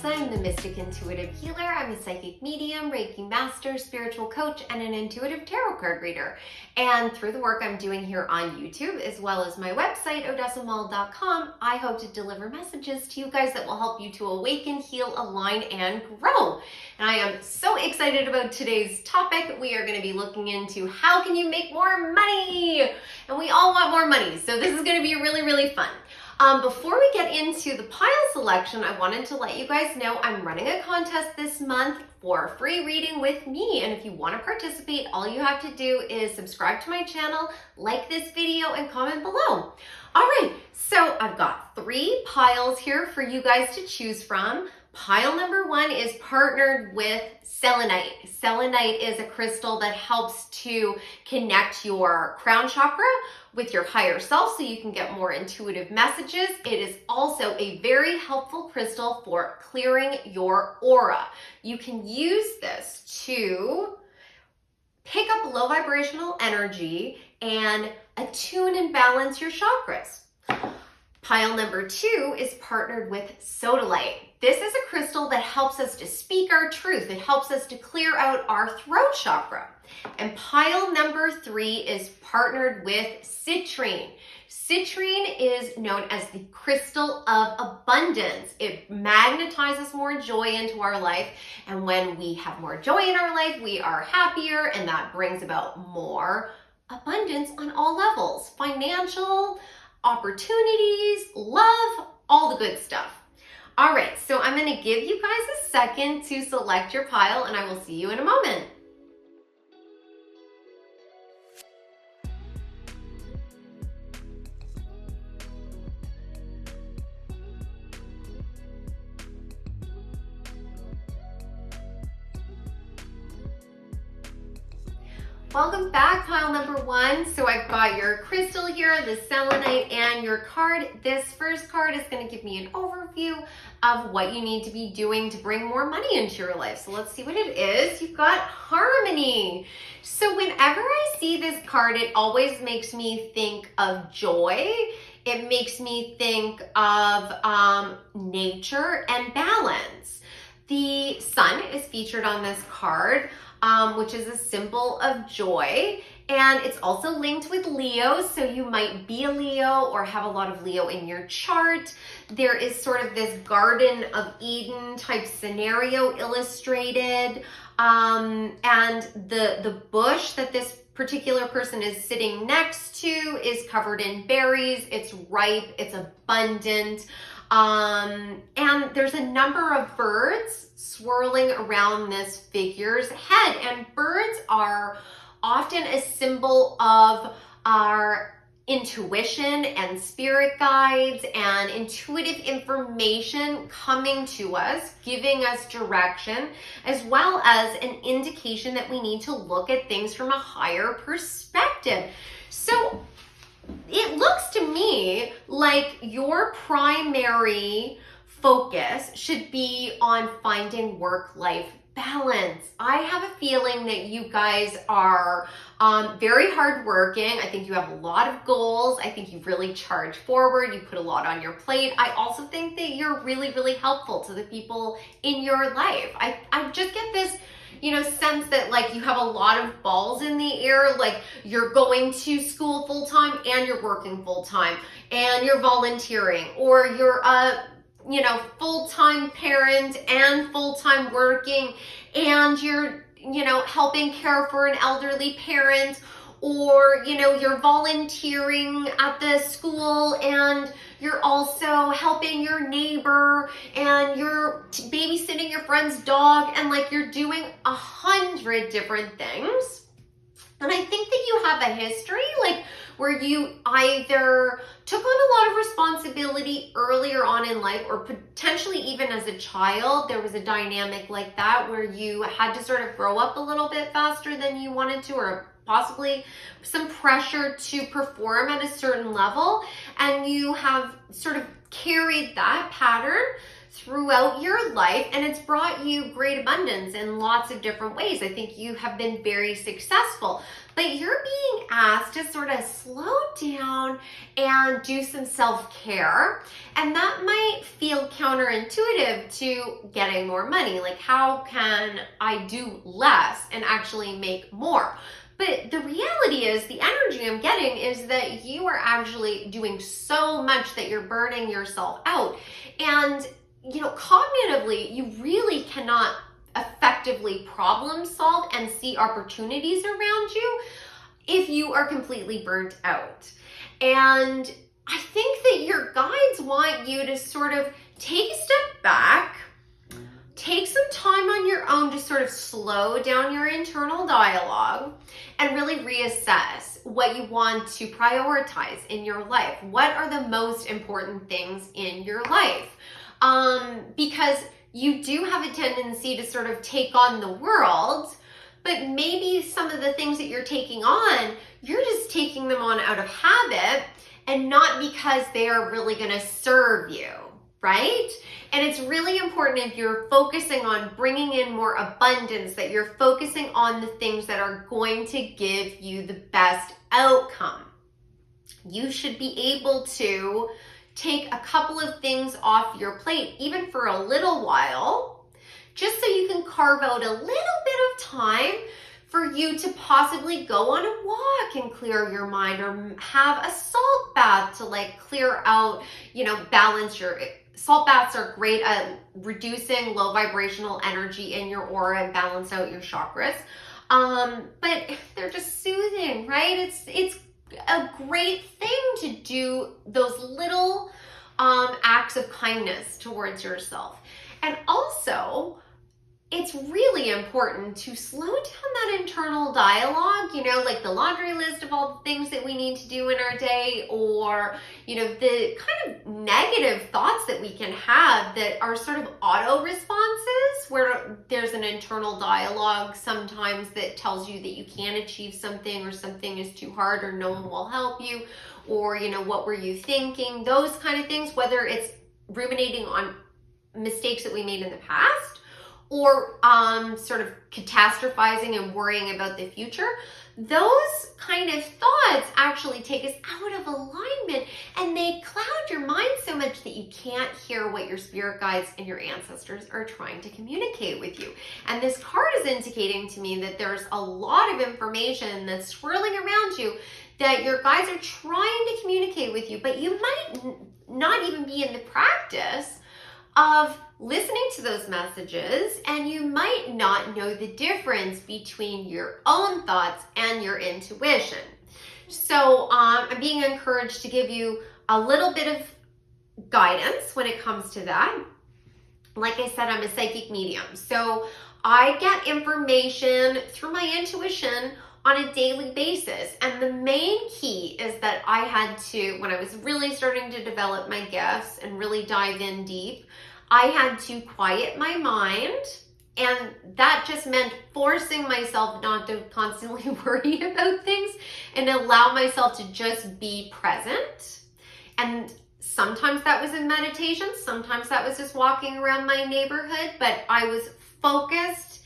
I'm the Mystic Intuitive Healer. I'm a psychic medium, Reiki master, spiritual coach, and an intuitive tarot card reader. And through the work I'm doing here on YouTube, as well as my website, odessaandI.com, I hope to deliver messages to you guys that will help you to awaken, heal, align, and grow. And I am so excited about today's topic. We are going to be looking into how can you make more money? And we all want more money, so this is going to be really, really fun. Before we get into the pile selection, I wanted to let you guys know I'm running a contest this month for a free reading with me. And if you want to participate, all you have to do is subscribe to my channel, like this video, and comment below. All right, so I've got 3 piles here for you guys to choose from. Pile number 1 is partnered with selenite. Selenite is a crystal that helps to connect your crown chakra with your higher self so you can get more intuitive messages. It is also a very helpful crystal for clearing your aura. You can use this to pick up low vibrational energy and attune and balance your chakras. Pile number 2 is partnered with sodalite. This is a crystal that helps us to speak our truth. It helps us to clear out our throat chakra. And pile number 3 is partnered with citrine. Citrine is known as the crystal of abundance. It magnetizes more joy into our life. And when we have more joy in our life, we are happier, and that brings about more abundance on all levels. Financial, opportunities, love, all the good stuff. All right, so I'm going to give you guys a second to select your pile, and I will see you in a moment. Welcome back, pile number 1. So I've got your crystal here, the selenite, and your card. This first card is going to give me an overview of what you need to be doing to bring more money into your life. So let's see what it is. You've got harmony. So whenever I see this card, it always makes me think of joy. It makes me think of nature and balance. The sun is featured on this card, which is a symbol of joy, and it's also linked with Leo, so you might be a Leo or have a lot of Leo in your chart. There is sort of this Garden of Eden type scenario illustrated, and the bush that this particular person is sitting next to is covered in berries. It's ripe, it's abundant, and there's a number of birds swirling around this figure's head, and birds are often a symbol of our intuition and spirit guides and intuitive information coming to us, giving us direction, as well as an indication that we need to look at things from a higher perspective. So it looks to me like your primary focus should be on finding work-life balance. I have a feeling that you guys are very hardworking. I think you have a lot of goals. I think you really charge forward. You put a lot on your plate. I also think that you're really, really helpful to the people in your life. I just get this sense that like you have a lot of balls in the air, like you're going to school full-time and you're working full-time and you're volunteering, or you're a full-time parent and full-time working, and you're, helping care for an elderly parent, or, you're volunteering at the school and you're also helping your neighbor, and you're babysitting your friend's dog, and like you're doing 100 different things. And I think that you have a history like where you either took on a lot of responsibility earlier on in life, or potentially even as a child, there was a dynamic like that where you had to sort of grow up a little bit faster than you wanted to, or possibly some pressure to perform at a certain level, and you have sort of carried that pattern throughout your life, and it's brought you great abundance in lots of different ways. I think you have been very successful, but you're being asked to sort of slow down and do some self-care, and that might feel counterintuitive to getting more money. Like, how can I do less and actually make more? But the reality is, the energy I'm getting is that you are actually doing so much that you're burning yourself out. And, you know, cognitively, you really cannot effectively problem solve and see opportunities around you if you are completely burnt out. And I think that your guides want you to sort of take a step back, take some time on your own to sort of slow down your internal dialogue and really reassess what you want to prioritize in your life. What are the most important things in your life? Because you do have a tendency to sort of take on the world, but maybe some of the things that you're taking on, you're just taking them on out of habit and not because they are really going to serve you, right? And it's really important, if you're focusing on bringing in more abundance, that you're focusing on the things that are going to give you the best outcome. You should be able to take a couple of things off your plate, even for a little while, just so you can carve out a little bit of time for you to possibly go on a walk and clear your mind, or have a salt bath to like clear out, you know, balance your... Salt baths are great at reducing low vibrational energy in your aura and balance out your chakras. But they're just soothing, right? It's a great thing to do those little acts of kindness towards yourself. And also, it's really important to slow down that internal dialogue, you know, like the laundry list of all the things that we need to do in our day, or, you know, the kind of negative thoughts that we can have that are sort of auto responses, where there's an internal dialogue sometimes that tells you that you can't achieve something, or something is too hard, or no one will help you, or, you know, what were you thinking? Those kind of things, whether it's ruminating on mistakes that we made in the past, or sort of catastrophizing and worrying about the future. Those kind of thoughts actually take us out of alignment, and they cloud your mind so much that you can't hear what your spirit guides and your ancestors are trying to communicate with you. And this card is indicating to me that there's a lot of information that's swirling around you that your guides are trying to communicate with you, but you might not even be in the practice of listening to those messages, and you might not know the difference between your own thoughts and your intuition. So I'm being encouraged to give you a little bit of guidance when it comes to that. Like I said, I'm a psychic medium, so I get information through my intuition on a daily basis. And the main key is that I had to, when I was really starting to develop my gifts and really dive in deep, I had to quiet my mind, and that just meant forcing myself not to constantly worry about things and allow myself to just be present. And sometimes that was in meditation, sometimes that was just walking around my neighborhood, but I was focused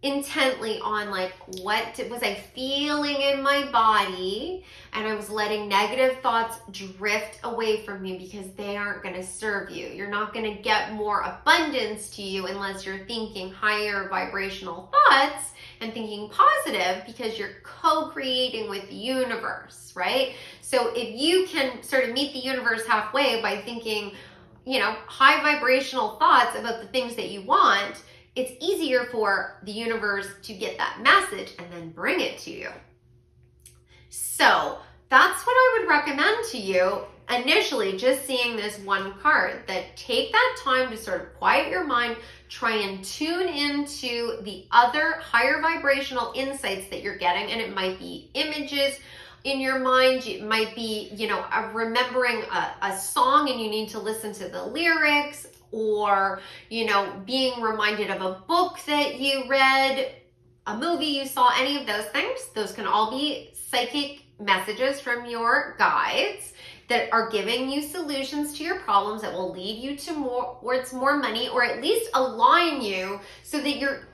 intently on like, what was I feeling in my body, and I was letting negative thoughts drift away from you, because they aren't going to serve you. You're not going to get more abundance to you unless you're thinking higher vibrational thoughts and thinking positive, because you're co-creating with the universe, right? So if you can sort of meet the universe halfway by thinking, you know, high vibrational thoughts about the things that you want, it's easier for the universe to get that message and then bring it to you. So that's what I would recommend to you initially, just seeing this one card, that take that time to sort of quiet your mind, try and tune into the other higher vibrational insights that you're getting. And it might be images in your mind, it might be, you know, remembering a song and you need to listen to the lyrics, or, you know, being reminded of a book that you read, a movie you saw, any of those things, those can all be psychic messages from your guides that are giving you solutions to your problems that will lead you to towards more money, or at least align you so that you're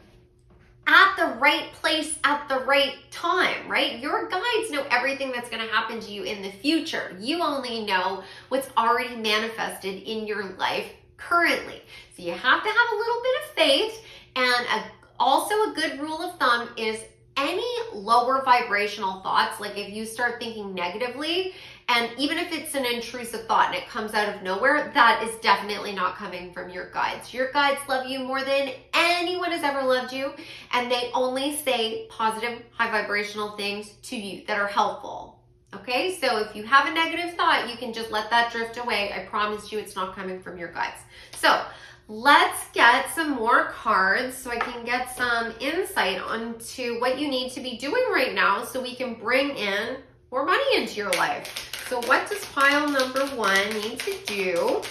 at the right place at the right time, right? Your guides know everything that's going to happen to you in the future. You only know what's already manifested in your life currently. So you have to have a little bit of faith. And also a good rule of thumb is any lower vibrational thoughts, like if you start thinking negatively, and even if it's an intrusive thought and it comes out of nowhere, that is definitely not coming from your guides. Your guides love you more than anyone has ever loved you, and they only say positive, high vibrational things to you that are helpful. Okay, so if you have a negative thought, you can just let that drift away. I promise you it's not coming from your guides. So let's get some more cards so I can get some insight onto what you need to be doing right now so we can bring in more money into your life. So what does pile number 1 need to do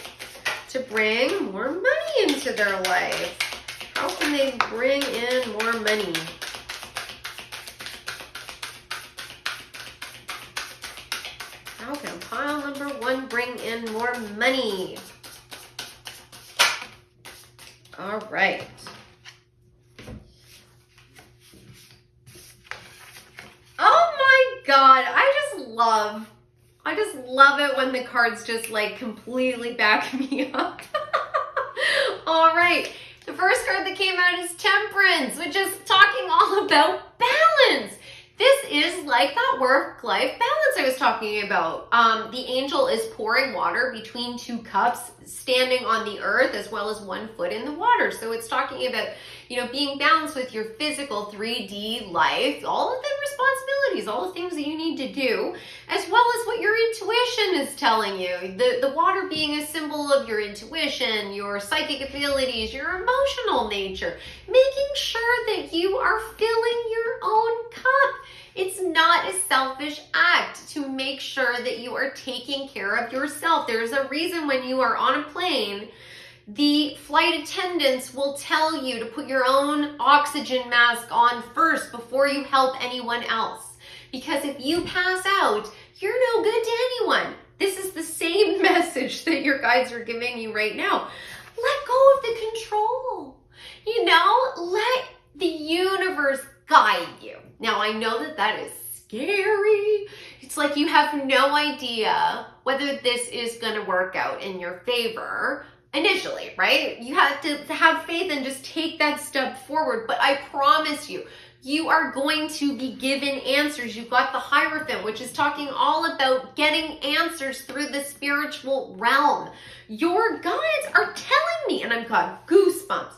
to bring more money into their life? How can they bring in more money? How can pile number 1 bring in more money? All right. Oh my God, I just love it when the cards just like completely back me up. All right, the first card that came out is Temperance, which is talking all about balance. This is like that work-life balance I was talking about. The angel is pouring water between 2 cups, standing on the earth as well as 1 foot in the water. So it's talking about, you know, being balanced with your physical 3D life, all of the responsibilities, all the things that you need to do, as well as what your intuition is telling you. The water being a symbol of your intuition, your psychic abilities, your emotional nature, making sure that you are filling your own cup. It's not a selfish act to make sure that you are taking care of yourself. There's a reason when you are on a plane, the flight attendants will tell you to put your own oxygen mask on first before you help anyone else. Because if you pass out, you're no good to anyone. This is the same message that your guides are giving you right now. Let go of the control. You know, let the universe guide you. Now, I know that that is scary. It's like you have no idea whether this is going to work out in your favor initially, right? You have to have faith and just take that step forward. But I promise you, you are going to be given answers. You've got the Hierophant, which is talking all about getting answers through the spiritual realm. Your guides are telling me, and I've got goosebumps,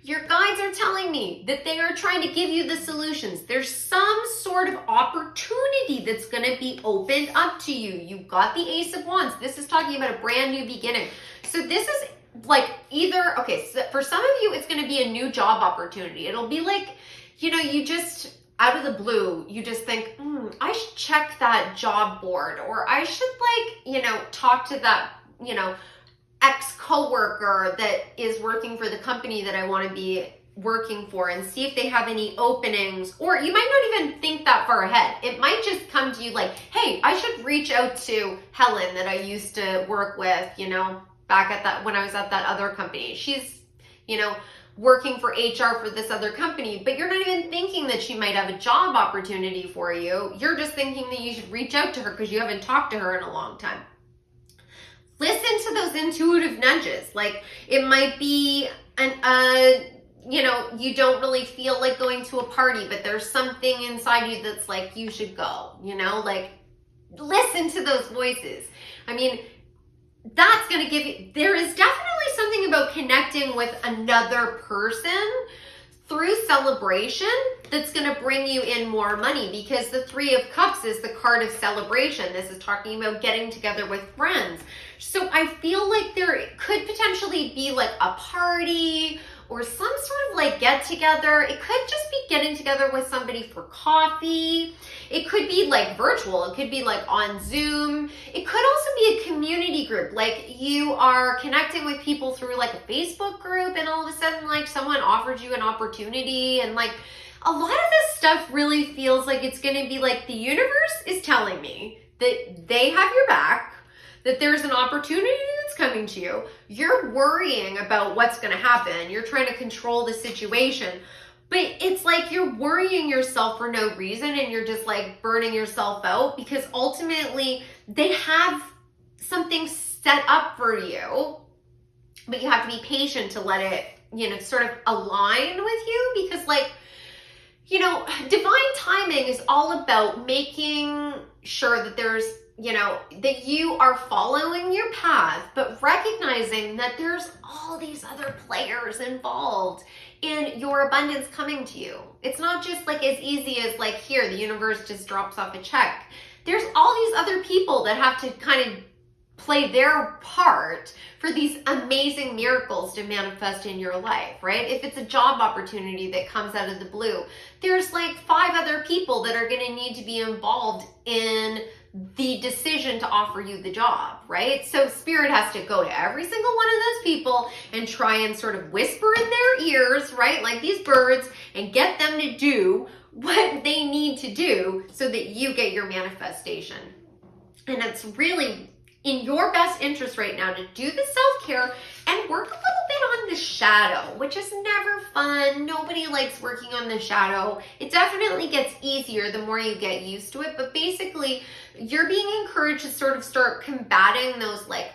your guides are telling me that they are trying to give you the solutions. There's some sort of opportunity that's going to be opened up to you. You've got the Ace of Wands. This is talking about a brand new beginning. So this is like either, okay, so for some of you, it's going to be a new job opportunity. It'll be like, you know, you just, out of the blue, you just think, I should check that job board, or I should like, you know, talk to that, you know, ex-coworker that is working for the company that I want to be working for and see if they have any openings. Or you might not even think that far ahead. It might just come to you like, hey, I should reach out to Helen that I used to work with, you know, back at that, when I was at that other company. She's, you know, working for HR for this other company, but you're not even thinking that she might have a job opportunity for you. You're just thinking that you should reach out to her because you haven't talked to her in a long time. Listen to those intuitive nudges. Like it might be you know, you don't really feel like going to a party, but there's something inside you that's like, you should go, you know, like listen to those voices. I mean, that's going to give you, there is definitely something about connecting with another person through celebration that's going to bring you in more money, because the 3 of Cups is the card of celebration. This is talking about getting together with friends. So I feel like there could potentially be like a party or some sort of like get together. It could just be getting together with somebody for coffee. It could be like virtual. It could be like on Zoom. It could also be a community group. Like you are connecting with people through like a Facebook group, and all of a sudden like someone offered you an opportunity, and like a lot of this stuff really feels like it's going to be like the universe is telling me that they have your back, that there's an opportunity that's coming to you. You're worrying about what's going to happen. You're trying to control the situation. But it's like you're worrying yourself for no reason, and you're just like burning yourself out, because ultimately they have something set up for you, but you have to be patient to let it, sort of align with you, because like, divine timing is all about making sure that there's, that you are following your path, but recognizing that there's all these other players involved in your abundance coming to you. It's not just like as easy as like, here, the universe just drops off a check. There's all these other people that have to kind of play their part for these amazing miracles to manifest in your life, right? If it's a job opportunity that comes out of the blue, there's like 5 other people that are going to need to be involved in the decision to offer you the job, right? So spirit has to go to every single one of those people and try and sort of whisper in their ears, right? Like these birds, and get them to do what they need to do so that you get your manifestation. And it's really in your best interest right now to do the self-care and work a little bit on the shadow, which is never fun. Nobody likes working on the shadow. It definitely gets easier the more you get used to it, but basically you're being encouraged to sort of start combating those like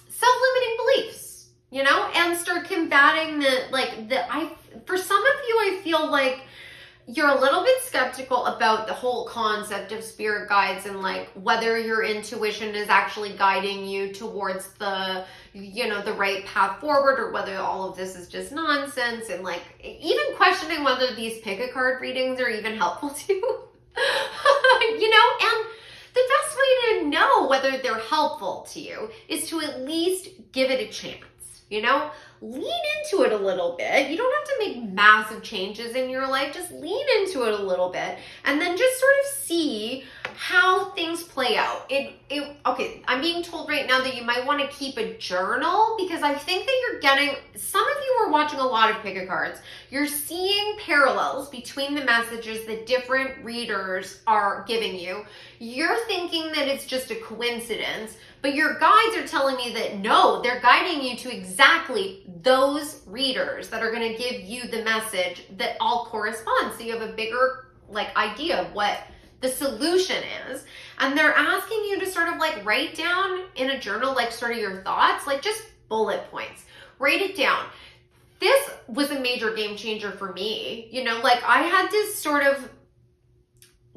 self-limiting beliefs, and start combating for some of you, I feel like you're a little bit skeptical about the whole concept of spirit guides and like whether your intuition is actually guiding you towards the, the right path forward, or whether all of this is just nonsense, and like even questioning whether these pick a card readings are even helpful to you, and the best way to know whether they're helpful to you is to at least give it a chance, lean into it a little bit. You don't have to make massive changes in your life. Just lean into it a little bit and then just sort of see how things play out. Okay, I'm being told right now that you might want to keep a journal, because I think that you're getting, some of you are watching a lot of pick-a-cards. You're seeing parallels between the messages that different readers are giving you. You're thinking that it's just a coincidence, but your guides are telling me that no, they're guiding you to exactly those readers that are going to give you the message that all correspond. So you have a bigger idea of what the solution is. And they're asking you to sort of write down in a journal, sort of your thoughts, just bullet points. Write it down. This was a major game changer for me. I had to sort of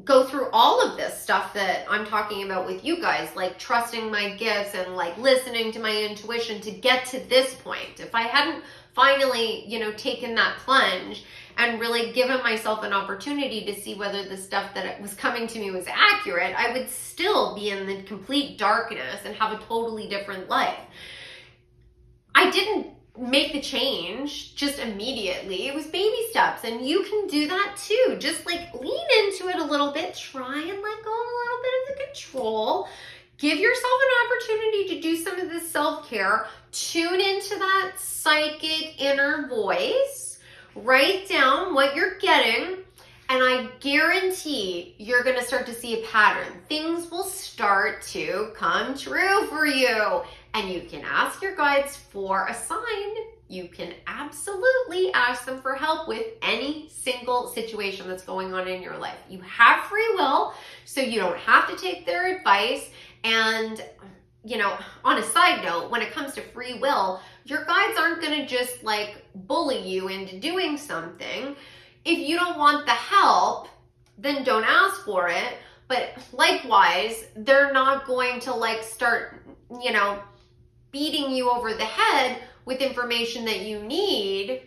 go through all of this stuff that I'm talking about with you guys, trusting my gifts and listening to my intuition to get to this point. If I hadn't finally, taken that plunge and really given myself an opportunity to see whether the stuff that was coming to me was accurate, I would still be in the complete darkness and have a totally different life. I didn't make the change just immediately. It was baby steps, and you can do that too. Just lean into it a little bit, try and let go of a little bit of the control. Give yourself an opportunity to do some of this self-care. Tune into that psychic inner voice. Write down what you're getting, and I guarantee you're going to start to see a pattern. Things will start to come true for you. And you can ask your guides for a sign. You can absolutely ask them for help with any single situation that's going on in your life. You have free will, so you don't have to take their advice. And, on a side note, when it comes to free will, your guides aren't going to just bully you into doing something. If you don't want the help, then don't ask for it. But likewise, they're not going to start, beating you over the head with information that you need.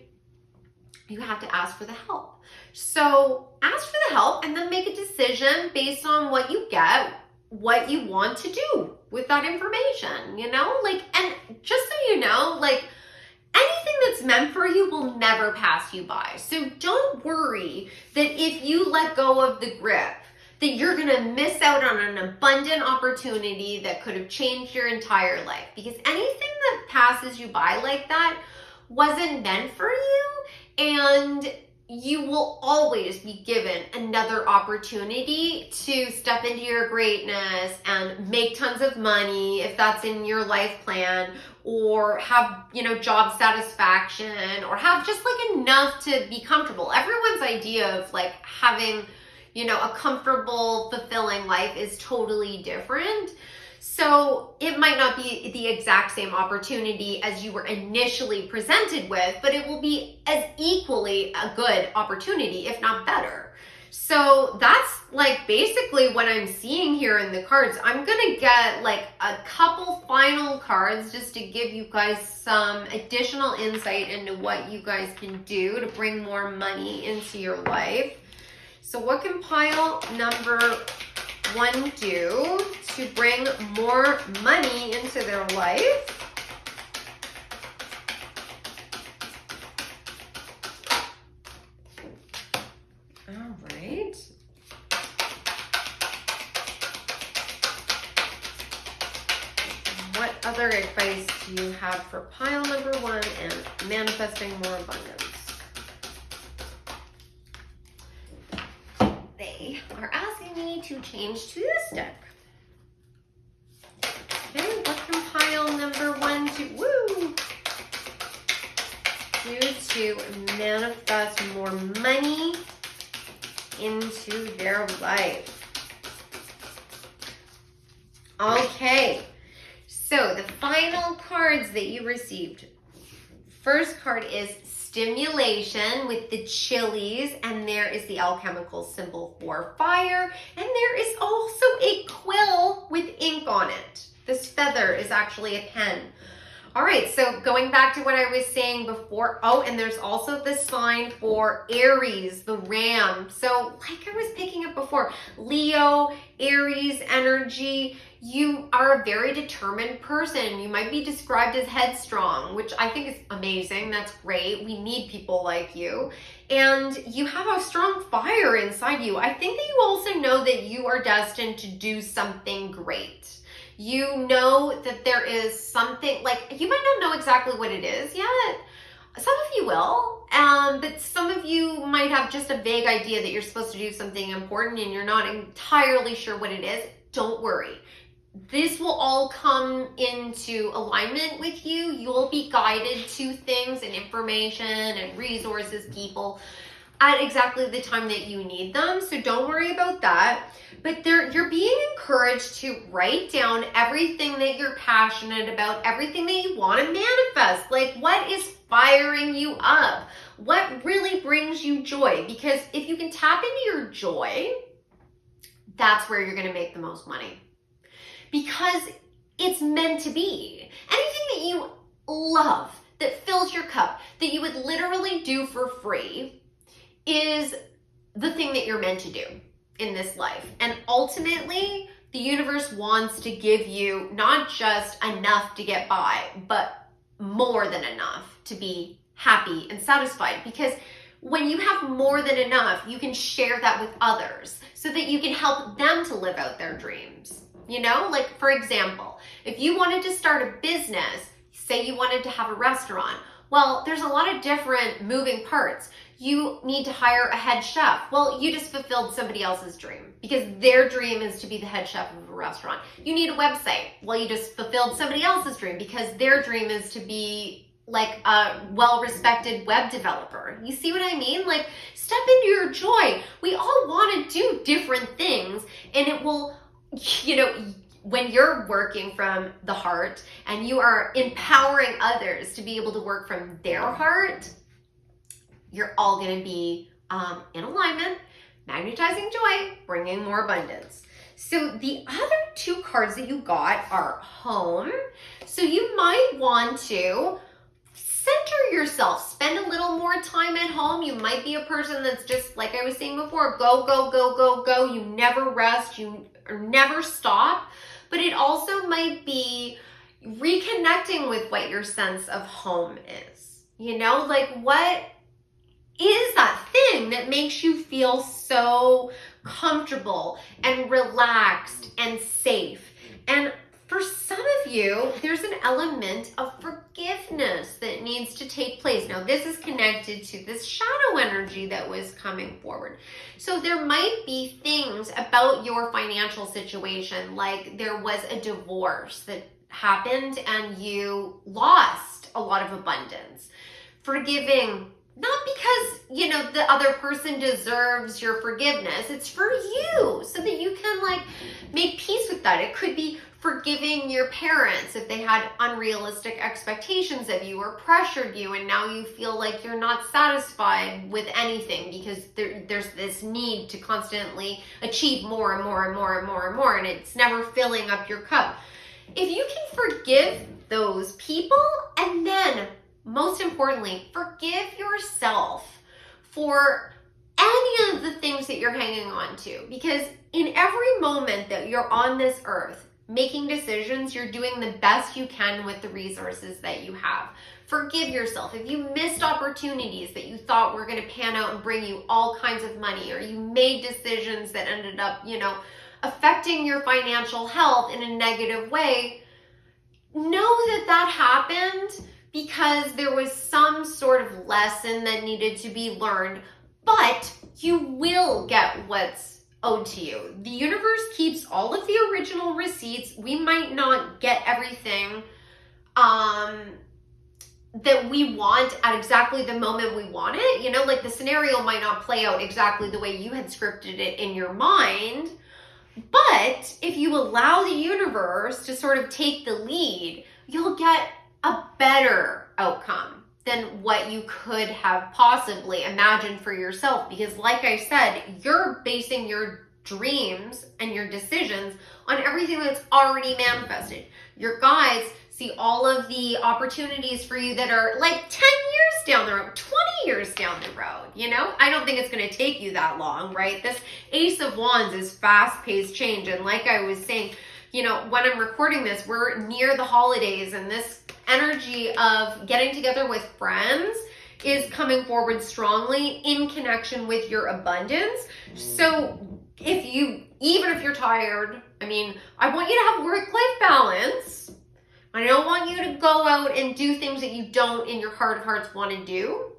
You have to ask for the help. So ask for the help and then make a decision based on what you get, what you want to do with that information, and just so you know, anything that's meant for you will never pass you by. So don't worry that if you let go of the grip, that you're going to miss out on an abundant opportunity that could have changed your entire life. Because anything that passes you by like that wasn't meant for you. And you will always be given another opportunity to step into your greatness and make tons of money if that's in your life plan, or have, job satisfaction, or have just like enough to be comfortable. Everyone's idea of like having, a comfortable, fulfilling life is totally different. So it might not be the exact same opportunity as you were initially presented with, but it will be as equally a good opportunity, if not better. So that's like basically what I'm seeing here in the cards. I'm gonna get like a couple final cards just to give you guys some additional insight into what you guys can do to bring more money into your life. So what can pile number 1 do to bring more money into their life? All right. What other advice do you have for pile number 1 and manifesting more abundance? They are asking me to change to this deck. Okay, what can pile number 1 do to manifest more money into their life? Okay, so the final cards that you received. First card is stimulation with the chilies, and there is the alchemical symbol for fire, and there is also a quill with ink on it. This feather is actually a pen. All right, so going back to what I was saying before, and there's also the sign for Aries, the ram. So like I was picking up before, Leo, Aries energy, you are a very determined person. You might be described as headstrong, which I think is amazing. That's great. We need people like you. And you have a strong fire inside you. I think that you also know that you are destined to do something great. You know that there is something, like, you might not know exactly what it is yet. Some of you will, but some of you might have just a vague idea that you're supposed to do something important and you're not entirely sure what it is. Don't worry. This will all come into alignment with you. You'll be guided to things and information and resources, people, at exactly the time that you need them. So don't worry about that. But you're being encouraged to write down everything that you're passionate about, everything that you want to manifest. Like, what is firing you up? What really brings you joy? Because if you can tap into your joy, that's where you're going to make the most money. Because it's meant to be. Anything that you love, that fills your cup, that you would literally do for free, is the thing that you're meant to do in this life. And ultimately, the universe wants to give you not just enough to get by, but more than enough to be happy and satisfied. Because when you have more than enough, you can share that with others so that you can help them to live out their dreams. Like, for example, if you wanted to start a business, say you wanted to have a restaurant, well, there's a lot of different moving parts. You need to hire a head chef. Well, you just fulfilled somebody else's dream because their dream is to be the head chef of a restaurant. You need a website. Well, you just fulfilled somebody else's dream because their dream is to be like a well-respected web developer. You see what I mean? Like, step into your joy. We all want to do different things, and it will, when you're working from the heart and you are empowering others to be able to work from their heart, you're all going to be in alignment, magnetizing joy, bringing more abundance. So the other 2 cards that you got are home. So you might want to center yourself, spend a little more time at home. You might be a person that's just, like I was saying before, go, go, go, go, go. You never rest, you never stop. But it also might be reconnecting with what your sense of home is. Like, what is that thing that makes you feel so comfortable and relaxed and safe? And For some of you, there's an element of forgiveness that needs to take place. Now, this is connected to this shadow energy that was coming forward. So there might be things about your financial situation, like there was a divorce that happened and you lost a lot of abundance. Forgiving, not because, you know, the other person deserves your forgiveness. It's for you so that you can like make peace with that. It could be forgiving your parents if they had unrealistic expectations of you or pressured you, and now you feel like you're not satisfied with anything because there's this need to constantly achieve more and more and more and more and more, and it's never filling up your cup. If you can forgive those people, and then most importantly, forgive yourself for any of the things that you're hanging on to, because in every moment that you're on this earth making decisions, you're doing the best you can with the resources that you have. Forgive yourself. If you missed opportunities that you thought were going to pan out and bring you all kinds of money, or you made decisions that ended up, you know, affecting your financial health in a negative way, know that that happened because there was some sort of lesson that needed to be learned, but you will get what's owed to you. The universe keeps all of the original receipts. We might not get everything that we want at exactly the moment we want it. You know, like the scenario might not play out exactly the way you had scripted it in your mind, but if you allow the universe to sort of take the lead, you'll get a better outcome than what you could have possibly imagined for yourself. Because like I said, you're basing your dreams and your decisions on everything that's already manifested. Your guides see all of the opportunities for you that are like 10 years down the road, 20 years down the road, you know? I don't think it's going to take you that long, right? This Ace of Wands is fast-paced change. And like I was saying, you know, when I'm recording this, we're near the holidays, and this energy of getting together with friends is coming forward strongly in connection with your abundance. So even if you're tired, I mean, I want you to have work-life balance. I don't want you to go out and do things that you don't in your heart of hearts want to do.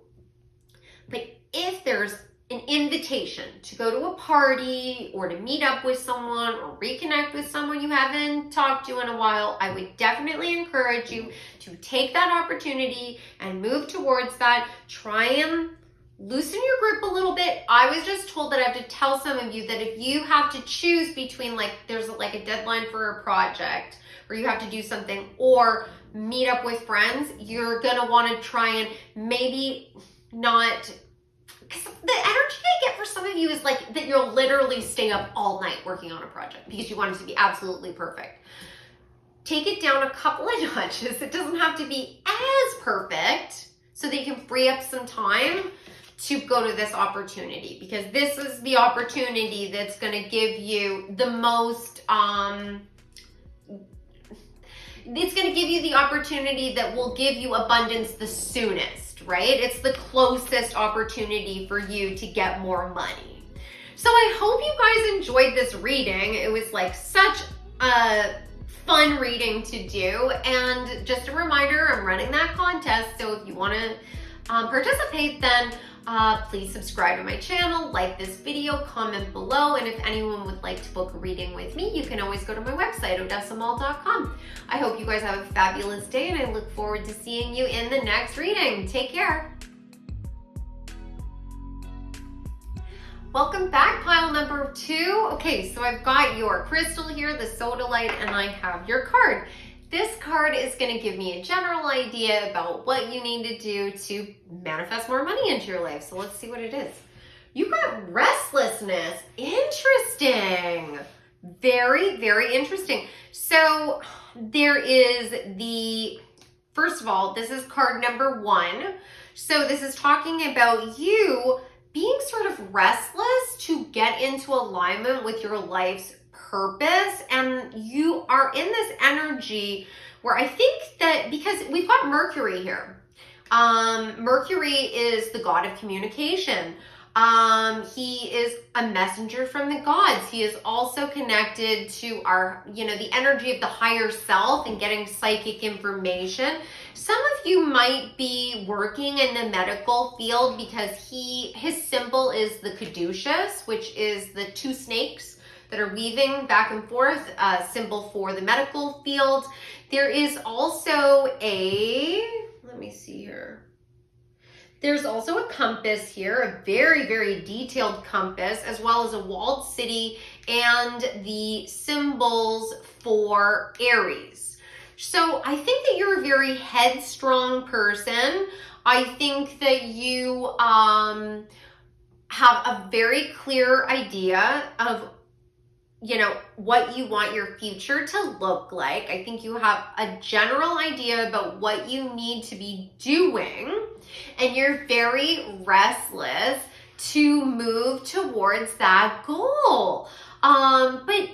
But if there's an invitation to go to a party or to meet up with someone or reconnect with someone you haven't talked to in a while, I would definitely encourage you to take that opportunity and move towards that. Try and loosen your grip a little bit. I was just told that I have to tell some of you that if you have to choose between, like, there's like a deadline for a project, or you have to do something, or meet up with friends, you're gonna want to try and maybe not, because the energy I get for some of you is like that you'll literally stay up all night working on a project because you want it to be absolutely perfect. Take it down a couple of notches. It doesn't have to be as perfect, so that you can free up some time to go to this opportunity, because this is the opportunity that's going to give you the most, it's going to give you the opportunity that will give you abundance the soonest, right? It's the closest opportunity for you to get more money. So I hope you guys enjoyed this reading. It was like such a fun reading to do. And just a reminder, I'm running that contest. So if you want to participate, then please subscribe to my channel, like this video, comment below, and if anyone would like to book a reading with me, you can always go to my website, odessamall.com. I hope you guys have a fabulous day, and I look forward to seeing you in the next reading. Take care. Welcome back, pile number 2. Okay, so I've got your crystal here, the sodalite, and I have your card. This card is going to give me a general idea about what you need to do to manifest more money into your life. So let's see what it is. You got restlessness. Interesting. Very, very interesting. So there is first of all, this is card number 1. So this is talking about you being sort of restless to get into alignment with your life's purpose, and you are in this energy where I think that, because we've got Mercury here. Mercury is the god of communication. He is a messenger from the gods. He is also connected to our, the energy of the higher self and getting psychic information. Some of you might be working in the medical field because his symbol is the caduceus, which is the two snakes that are weaving back and forth, symbol for the medical field. There is also let me see here. There's also a compass here, a very, very detailed compass, as well as a walled city and the symbols for Aries. So I think that you're a very headstrong person. I think that you have a very clear idea of what you want your future to look like. I think you have a general idea about what you need to be doing, and you're very restless to move towards that goal. But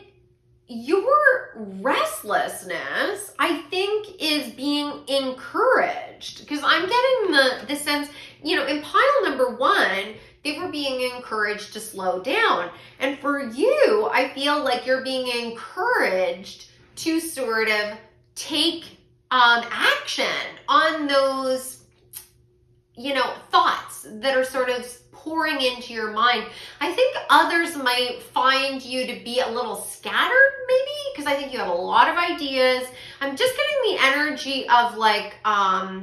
your restlessness, I think, is being encouraged, because I'm getting the sense, in pile number one, they were being encouraged to slow down. And for you, I feel like you're being encouraged to sort of take action on those, thoughts that are sort of pouring into your mind. I think others might find you to be a little scattered, maybe, because I think you have a lot of ideas. I'm just getting the energy of like a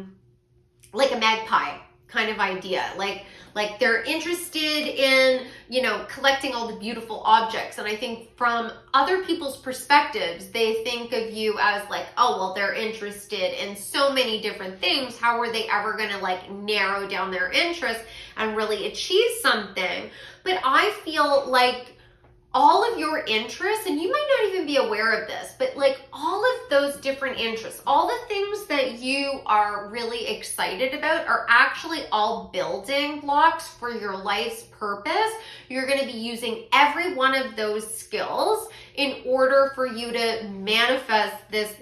magpie kind of idea. Like they're interested in, collecting all the beautiful objects. And I think from other people's perspectives, they think of you as like, oh, well, they're interested in so many different things. How are they ever going to narrow down their interest and really achieve something? But I feel like all of your interests, and you might not even be aware of this, but all of those different interests, all the things that you are really excited about are actually all building blocks for your life's purpose. You're going to be using every one of those skills in order for you to manifest this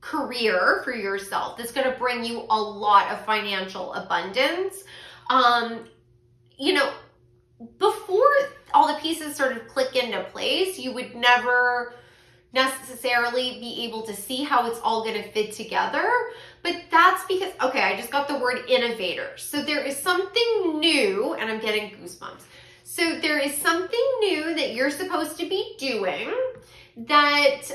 career for yourself that's going to bring you a lot of financial abundance. Before all the pieces sort of click into place, you would never necessarily be able to see how it's all going to fit together. But that's because, okay, I just got the word innovator. So there is something new, and I'm getting goosebumps. So there is something new that you're supposed to be doing that,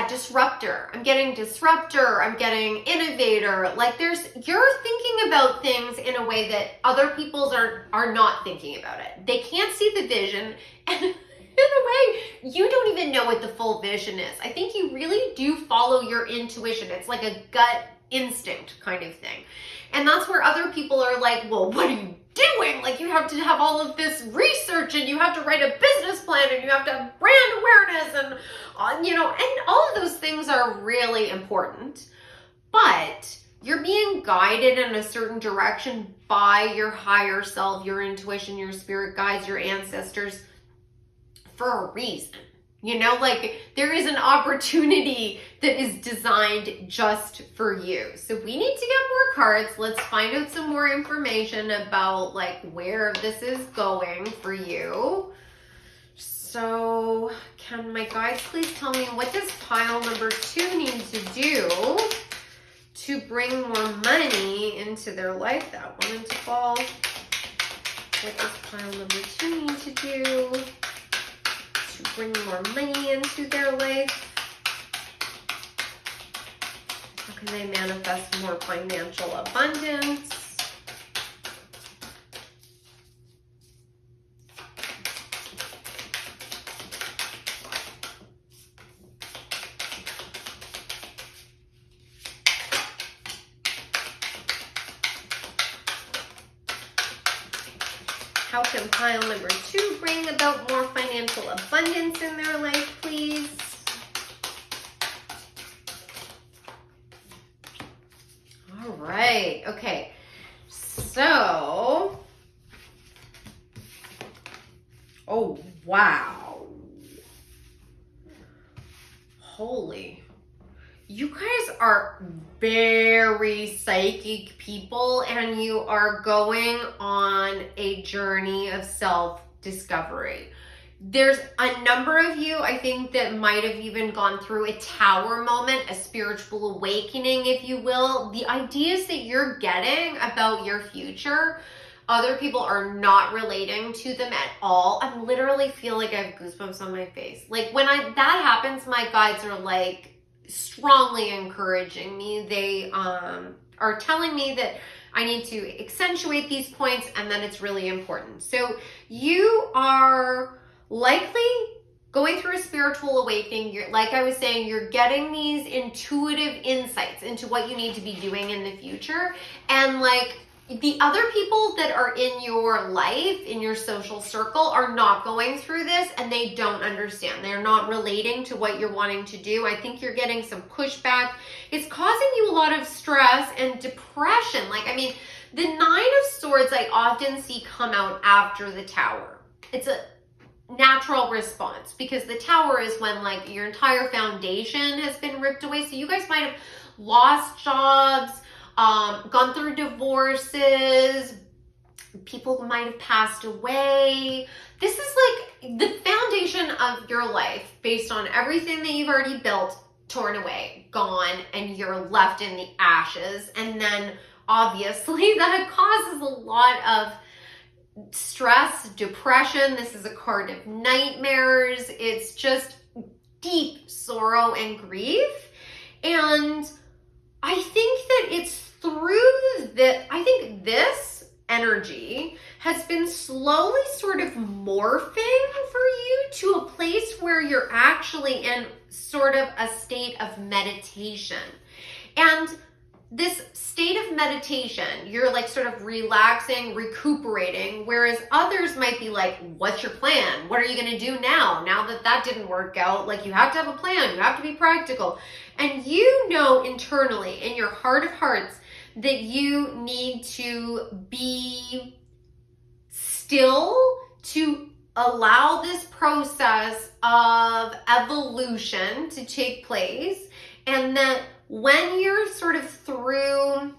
disruptor. I'm getting disruptor. I'm getting innovator. You're thinking about things in a way that other people's are not thinking about it. They can't see the vision, and in a way, you don't even know what the full vision is. I think you really do follow your intuition. It's like a gut instinct kind of thing. And that's where other people are like, well, what are you doing? You have to have all of this research, and you have to write a business plan, and you have to have brand awareness, and and all of those things are really important. But you're being guided in a certain direction by your higher self, your intuition, your spirit guides, your ancestors for a reason. There is an opportunity that is designed just for you. So we need to get more cards. Let's find out some more information about where this is going for you. So can my guides please tell me, what does pile number 2 need to do to bring more money into their life? That wanted to fall. What does pile number 2 need to do to bring more money into their life? How can they manifest more financial abundance? How can pile number 2 bring about more financial abundance in their life, please? All right. Okay. So, oh, wow. Holy. you guys are very psychic people, and you are going on a journey of self-discovery. There's a number of you, I think, that might have even gone through a tower moment, a spiritual awakening, if you will. The ideas that you're getting about your future, other people are not relating to them at all. I literally feel like I have goosebumps on my face. Like when that happens, my guides are like strongly encouraging me. They are telling me that I need to accentuate these points and that it's really important. So you are likely going through a spiritual awakening. You're, like I was saying, you're getting these intuitive insights into what you need to be doing in the future. And like the other people that are in your life, in your social circle, are not going through this and they don't understand. They're not relating to what you're wanting to do. I think you're getting some pushback. It's causing you a lot of stress and depression. Like, I mean, the Nine of Swords I often see come out after the Tower. It's a natural response because the Tower is when like your entire foundation has been ripped away. So you guys might have lost jobs, gone through divorces, people might have passed away. This is like the foundation of your life based on everything that you've already built, torn away, gone, and you're left in the ashes. And then obviously that causes a lot of stress, depression. This is a card of nightmares. It's just deep sorrow and grief. And I think that it's through that, I think this energy has been slowly sort of morphing for you to a place where you're actually in sort of a state of meditation. And this state of meditation, you're like sort of relaxing, recuperating, whereas others might be like, what's your plan? What are you going to do now that didn't work out? Like, you have to have a plan, you have to be practical. And you know internally in your heart of hearts that you need to be still to allow this process of evolution to take place, and that when you're sort of through,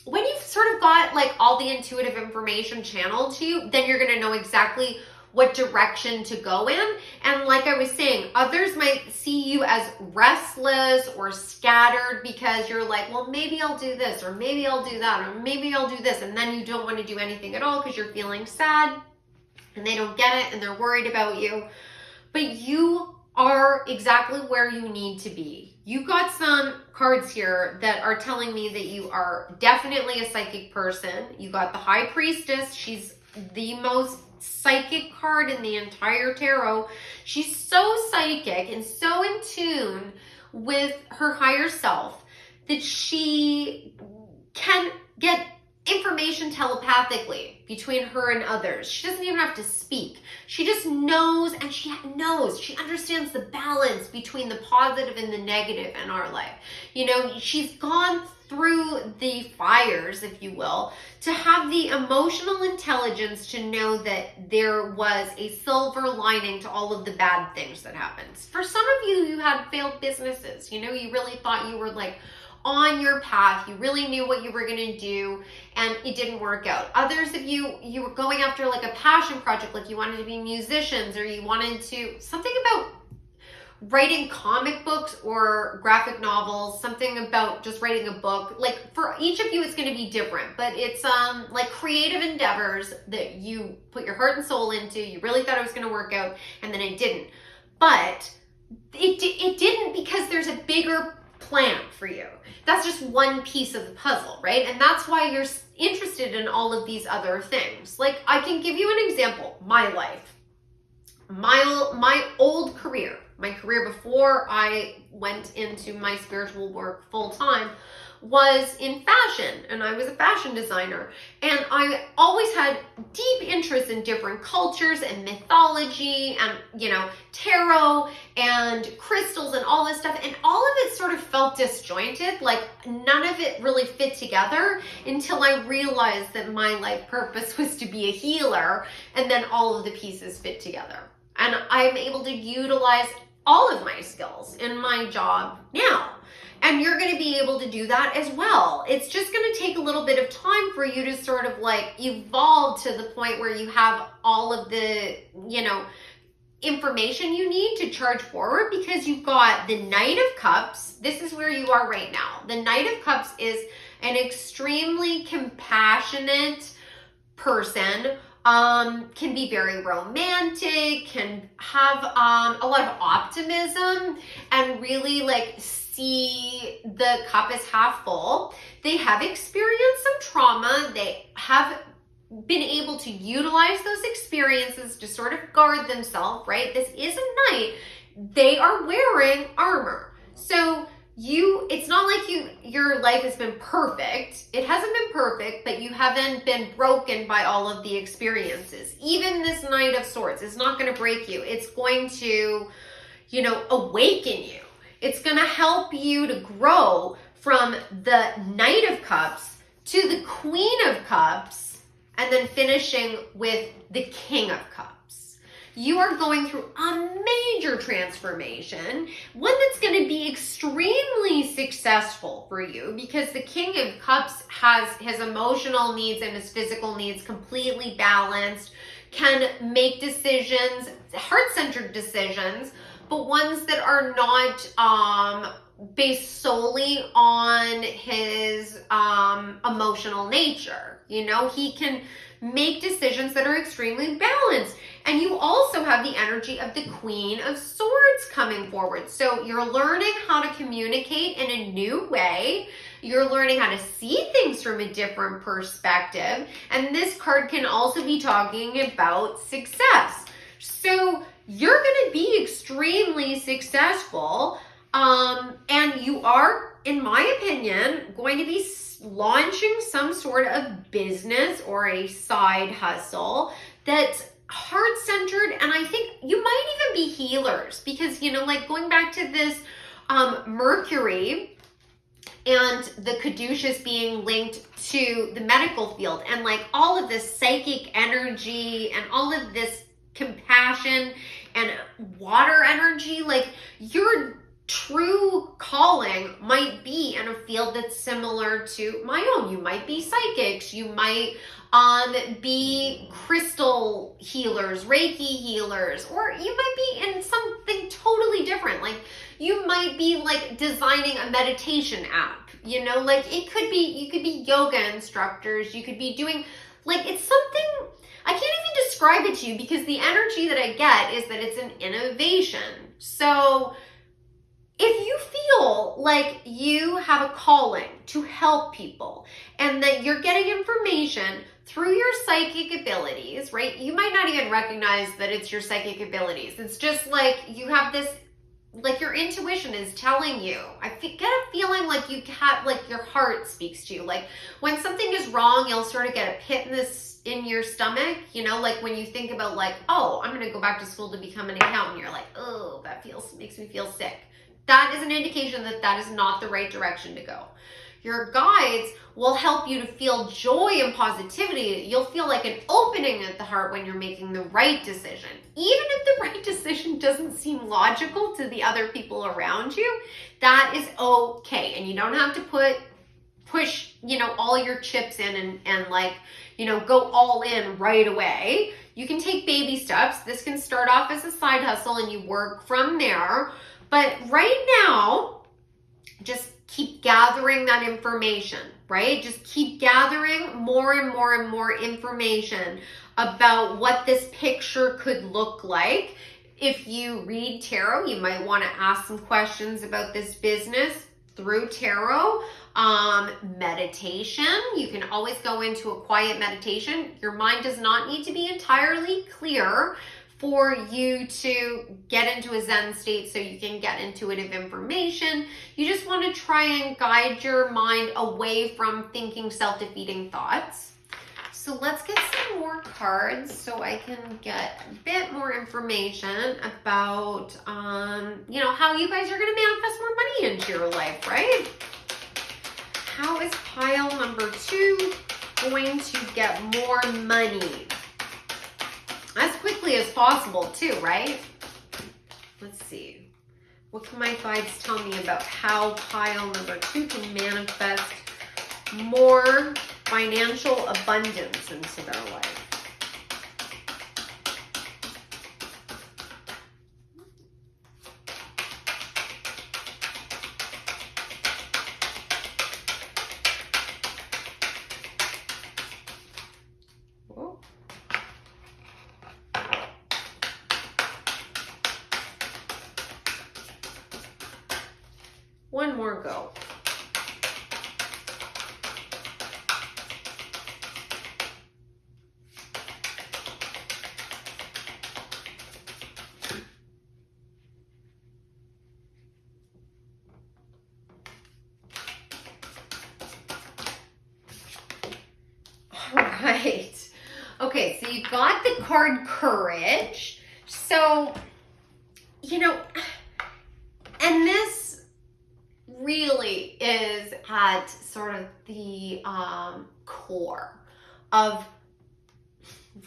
when you've sort of got like all the intuitive information channeled to you, then you're going to know exactly what direction to go in. And like I was saying, others might see you as restless or scattered because you're like, well, maybe I'll do this, or maybe I'll do that, or maybe I'll do this. And then you don't want to do anything at all because you're feeling sad and they don't get it and they're worried about you. But you are exactly where you need to be. You got some cards here that are telling me that you are definitely a psychic person. You got the High Priestess. She's the most psychic card in the entire tarot. She's so psychic and so in tune with her higher self that she can get information telepathically between her and others. She doesn't even have to speak. She just knows, and she understands the balance between the positive and the negative in our life. You know, she's gone through the fires, if you will, to have the emotional intelligence to know that there was a silver lining to all of the bad things that happened. For some of you, you had failed businesses. You know, you really thought you were like on your path, you really knew what you were going to do, and it didn't work out. Others of you, you were going after like a passion project, like you wanted to be musicians, or you wanted to, something about writing comic books or graphic novels, something about just writing a book. Like for each of you, it's going to be different, but it's like creative endeavors that you put your heart and soul into. You really thought it was going to work out, and then it didn't. But it didn't, because there's a bigger plan for you. That's just one piece of the puzzle, right? And that's why you're interested in all of these other things. Like, I can give you an example. My life, my old career, my career before I went into my spiritual work full time, was in fashion, and I was a fashion designer, and I always had deep interest in different cultures and mythology and, you know, tarot and crystals and all this stuff, and all of it sort of felt disjointed. Like none of it really fit together until I realized that my life purpose was to be a healer, and then all of the pieces fit together, and I'm able to utilize all of my skills in my job now. And you're going to be able to do that as well. It's just going to take a little bit of time for you to sort of like evolve to the point where you have all of the, you know, information you need to charge forward, because you've got the Knight of Cups. This is where you are right now. The Knight of Cups is an extremely compassionate person, can be very romantic, can have a lot of optimism, and really like see the cup as half full. They have experienced some trauma. They have been able to utilize those experiences to sort of guard themselves, right? This is a knight. They are wearing armor. So it's not like your life has been perfect. It hasn't been perfect, but you haven't been broken by all of the experiences. Even this Knight of Swords is not going to break you. It's going to, you know, awaken you. It's going to help you to grow from the Knight of Cups to the Queen of Cups, and then finishing with the King of Cups. You are going through a major transformation, one that's going to be extremely successful for you, because the King of Cups has his emotional needs and his physical needs completely balanced, can make decisions, heart-centered decisions, but ones that are not based solely on his emotional nature. You know, he can make decisions that are extremely balanced. And you also have the energy of the Queen of Swords coming forward. So you're learning how to communicate in a new way. You're learning how to see things from a different perspective. And this card can also be talking about success. So you're going to be extremely successful. And you are, in my opinion, going to be launching some sort of business or a side hustle that's heart-centered. And I think you might even be healers, because, you know, like going back to this Mercury and the Caduceus being linked to the medical field, and like all of this psychic energy and all of this compassion and water energy, like your true calling might be in a field that's similar to my own. You might be psychics, you might be crystal healers, Reiki healers, or you might be in something totally different. Like you might be like designing a meditation app, you know, like it could be, you could be yoga instructors, you could be doing, like, it's something, I can't even describe it to you, because the energy that I get is that it's an innovation. So if you feel like you have a calling to help people and that you're getting information through your psychic abilities, right? You might not even recognize that it's your psychic abilities. It's just like you have this, like your intuition is telling you. I get a feeling like you have, like your heart speaks to you. Like when something is wrong, you'll sort of get a pit in your stomach, you know, like when you think about like, oh, I'm going to go back to school to become an accountant. You're like, oh, that makes me feel sick. That is an indication that that is not the right direction to go. Your guides will help you to feel joy and positivity. You'll feel like an opening at the heart when you're making the right decision. Even if the right decision doesn't seem logical to the other people around you, that is okay. And you don't have to push, you know, all your chips in and like, you know, go all in right away. You can take baby steps. This can start off as a side hustle and you work from there. But right now, just keep gathering that information, right? Just keep gathering more and more and more information about what this picture could look like. If you read tarot, you might want to ask some questions about this business through tarot. Meditation, you can always go into a quiet meditation. Your mind does not need to be entirely clear for you to get into a Zen state so you can get intuitive information. You just want to try and guide your mind away from thinking self-defeating thoughts. So let's get some more cards so I can get a bit more information about, you know, how you guys are going to manifest more money into your life, right? How is pile number 2 going to get more money? As quickly as possible too, right? Let's see. What can my guides tell me about how pile number 2 can manifest more financial abundance into their life? Whoa. One more go. All right. Okay, so you got the card Courage. So, you know, and this really is at sort of the core of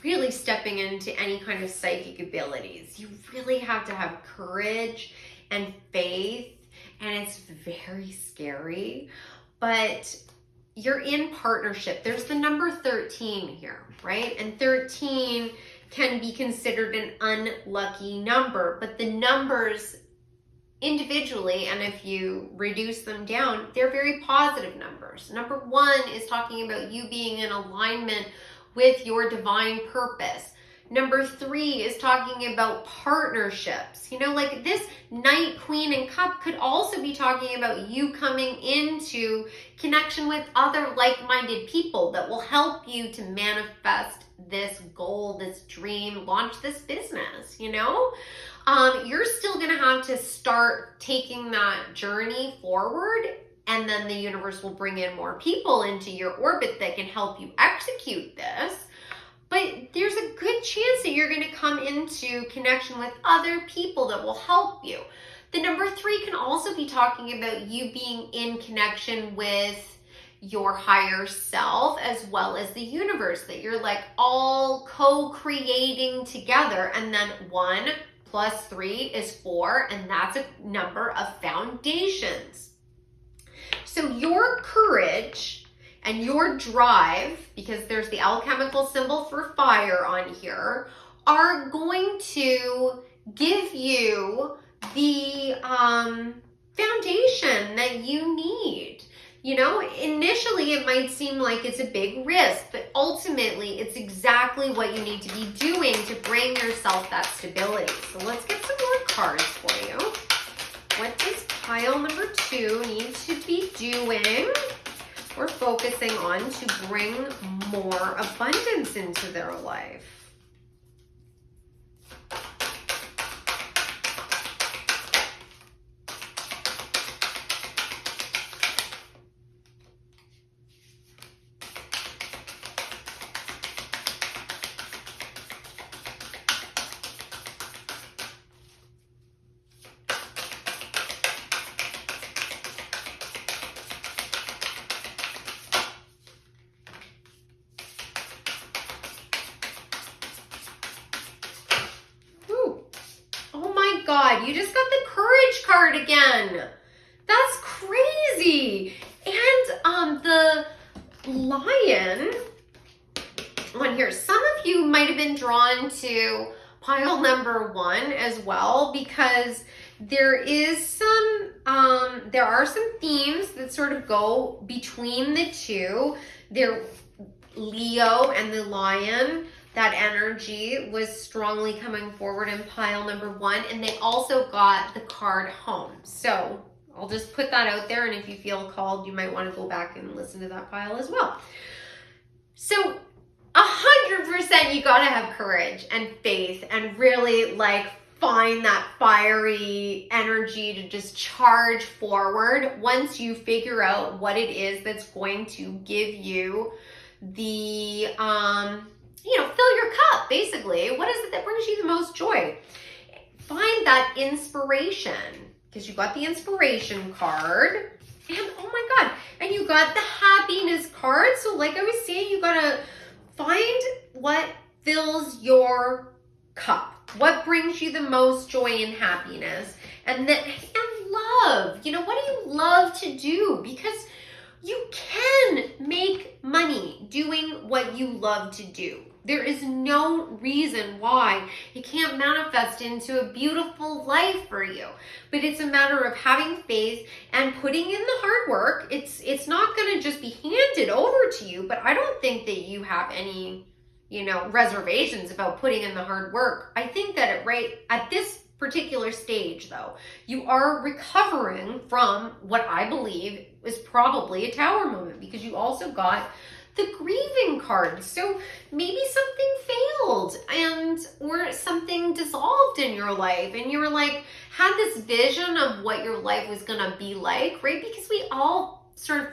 really stepping into any kind of psychic abilities. You really have to have courage and faith, and it's very scary, but you're in partnership. There's the number 13 here, right? And 13 can be considered an unlucky number, but the numbers individually, and if you reduce them down, they're very positive numbers. Number 1 is talking about you being in alignment with your divine purpose. Number 3 is talking about partnerships. You know, like this Knight, Queen, and Cup could also be talking about you coming into connection with other like-minded people that will help you to manifest this goal, this dream, launch this business, you know? You're still gonna have to start taking that journey forward, and then the universe will bring in more people into your orbit that can help you execute this. But there's a good chance that you're going to come into connection with other people that will help you. The number 3 can also be talking about you being in connection with your higher self as well as the universe, that you're like all co-creating together. And then 1 plus 3 is 4, and that's a number of foundations. So your courage and your drive, because there's the alchemical symbol for fire on here, are going to give you the foundation that you need. You know, initially it might seem like it's a big risk, but ultimately it's exactly what you need to be doing to bring yourself that stability. So let's get some more cards for you. What does pile number 2 need to be doing or focusing on to bring more abundance into their life? God, you just got the courage card again. That's crazy. And the lion on here, some of you might have been drawn to pile number 1 as well, because there is some there are some themes that sort of go between the two. They're Leo and the lion. That energy was strongly coming forward in pile number 1, and they also got the card home. So I'll just put that out there, and if you feel called, you might want to go back and listen to that pile as well. So 100% you gotta have courage and faith and really like find that fiery energy to just charge forward once you figure out what it is that's going to give you the fill your cup, basically. What is it that brings you the most joy? Find that inspiration, because you got the inspiration card, and oh my God, and you got the happiness card. So like I was saying, you gotta find what fills your cup, what brings you the most joy and happiness, And love. You know, what do you love to do? Because you can make money doing what you love to do. There is no reason why it can't manifest into a beautiful life for you. But it's a matter of having faith and putting in the hard work. It's not going to just be handed over to you, but I don't think that you have any, you know, reservations about putting in the hard work. I think that right at this particular stage, though, you are recovering from what I believe is probably a tower moment, because you also got the grieving card. So maybe something failed or something dissolved in your life, and you were like, had this vision of what your life was gonna be like, right? Because we all sort of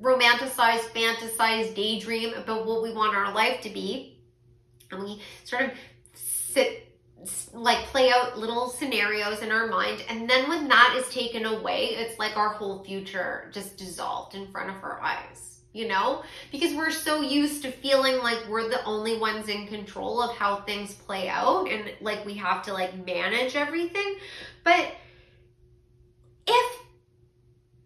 romanticize, fantasize, daydream about what we want our life to be. And we sort of play out little scenarios in our mind. And then when that is taken away, it's like our whole future just dissolved in front of our eyes, you know? Because we're so used to feeling like we're the only ones in control of how things play out, and like we have to like manage everything. But if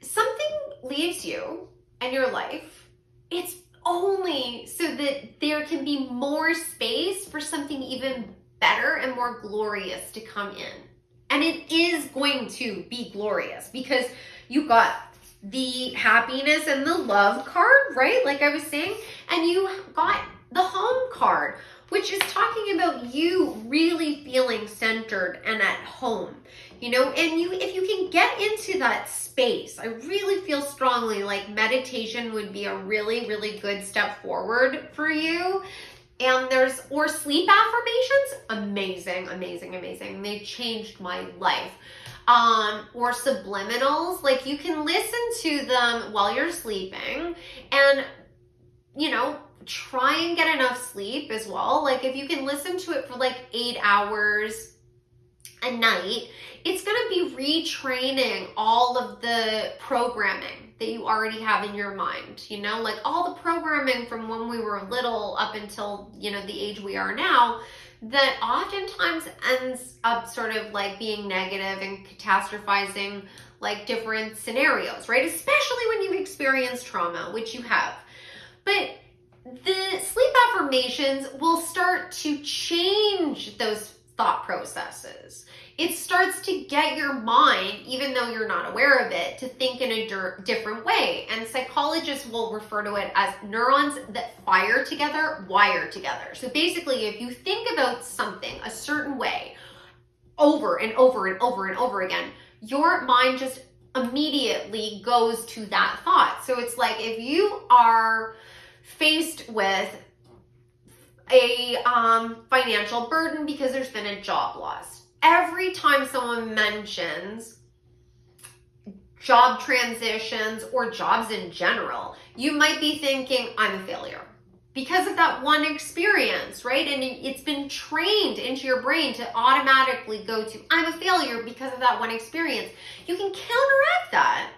something leaves you in your life, it's only so that there can be more space for something even better and more glorious to come in. And it is going to be glorious because you got the happiness and the love card, right? Like I was saying, and you got the home card, which is talking about you really feeling centered and at home, you know. And if you can get into that space, I really feel strongly like meditation would be a really, really good step forward for you. And or sleep affirmations, amazing, amazing, amazing. They changed my life. Or subliminals, like you can listen to them while you're sleeping and, you know, try and get enough sleep as well. Like if you can listen to it for like 8 hours a night, it's going to be retraining all of the programming that you already have in your mind, you know, like all the programming from when we were little up until, you know, the age we are now, that oftentimes ends up sort of like being negative and catastrophizing like different scenarios, right? Especially when you've experienced trauma, which you have. But the sleep affirmations will start to change those thought processes. It starts to get your mind, even though you're not aware of it, to think in a different way. And psychologists will refer to it as neurons that fire together, wire together. So basically, if you think about something a certain way over and over and over and over again, your mind just immediately goes to that thought. So it's like if you are faced with a financial burden because there's been a job loss. Every time someone mentions job transitions or jobs in general, you might be thinking, I'm a failure. Because of that one experience, right? And it's been trained into your brain to automatically go to, I'm a failure because of that one experience. You can counteract that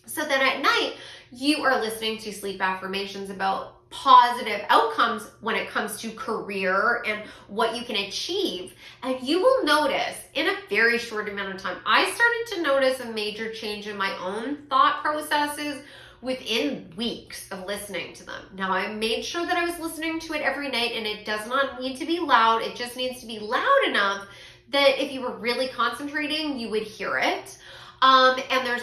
so that at night, you are listening to sleep affirmations about positive outcomes when it comes to career and what you can achieve. And you will notice in a very short amount of time, I started to notice a major change in my own thought processes within weeks of listening to them. Now, I made sure that I was listening to it every night, and it does not need to be loud. It just needs to be loud enough that if you were really concentrating, you would hear it. And there's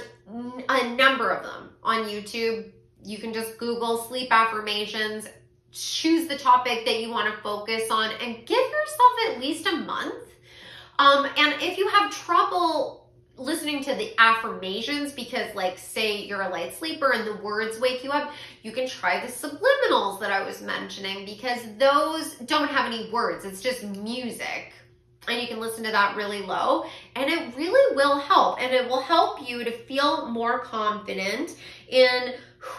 a number of them on YouTube. You can just Google sleep affirmations, choose the topic that you want to focus on, and give yourself at least a month. And if you have trouble listening to the affirmations because, like, say you're a light sleeper and the words wake you up, you can try the subliminals that I was mentioning, because those don't have any words. It's just music. And you can listen to that really low, and it really will help. And it will help you to feel more confident in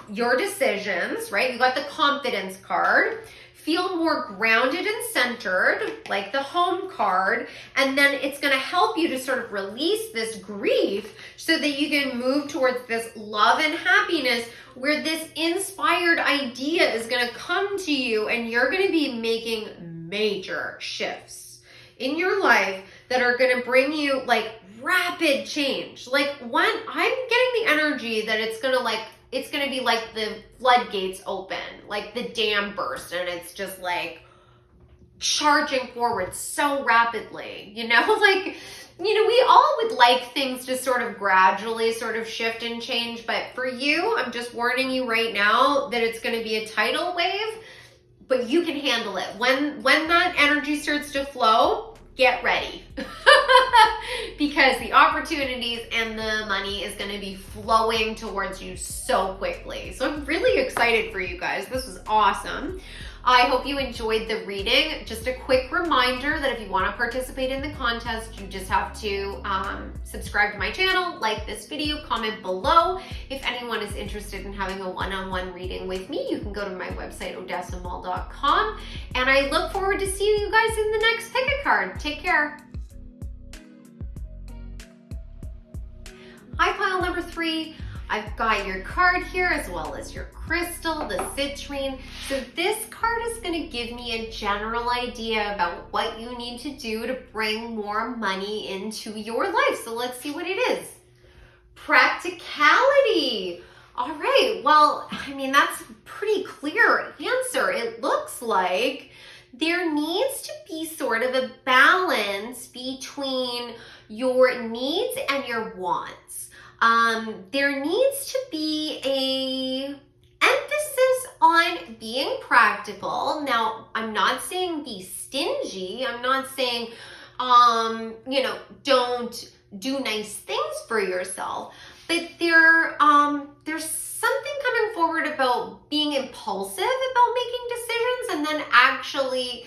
your decisions, right? You got the confidence card. Feel more grounded and centered, like the home card. And then it's going to help you to sort of release this grief so that you can move towards this love and happiness, where this inspired idea is going to come to you, and you're going to be making major shifts in your life that are going to bring you like rapid change. Like when I'm getting the energy that it's gonna be like the floodgates open, like the dam burst, and it's just like charging forward so rapidly, like, we all would like things to sort of gradually sort of shift and change, but for you, I'm just warning you right now that it's going to be a tidal wave, but you can handle it. When that energy starts to flow, get ready because the opportunities and the money is going to be flowing towards you so quickly. So I'm really excited for you guys. This was awesome. I hope you enjoyed the reading. Just a quick reminder that if you want to participate in the contest, you just have to subscribe to my channel, like this video, comment below. If anyone is interested in having a one-on-one reading with me, you can go to my website, odessamall.com. And I look forward to seeing you guys in the next pick a card. Take care. Hi, pile number 3. I've got your card here as well as your crystal, the citrine. So this card is going to give me a general idea about what you need to do to bring more money into your life. So let's see what it is. Practicality. All right. Well, I mean, that's a pretty clear answer. It looks like there needs to be sort of a balance between your needs and your wants. There needs to be a emphasis on being practical. Now, I'm not saying be stingy. I'm not saying, don't do nice things for yourself. But there's something coming forward about being impulsive about making decisions and then actually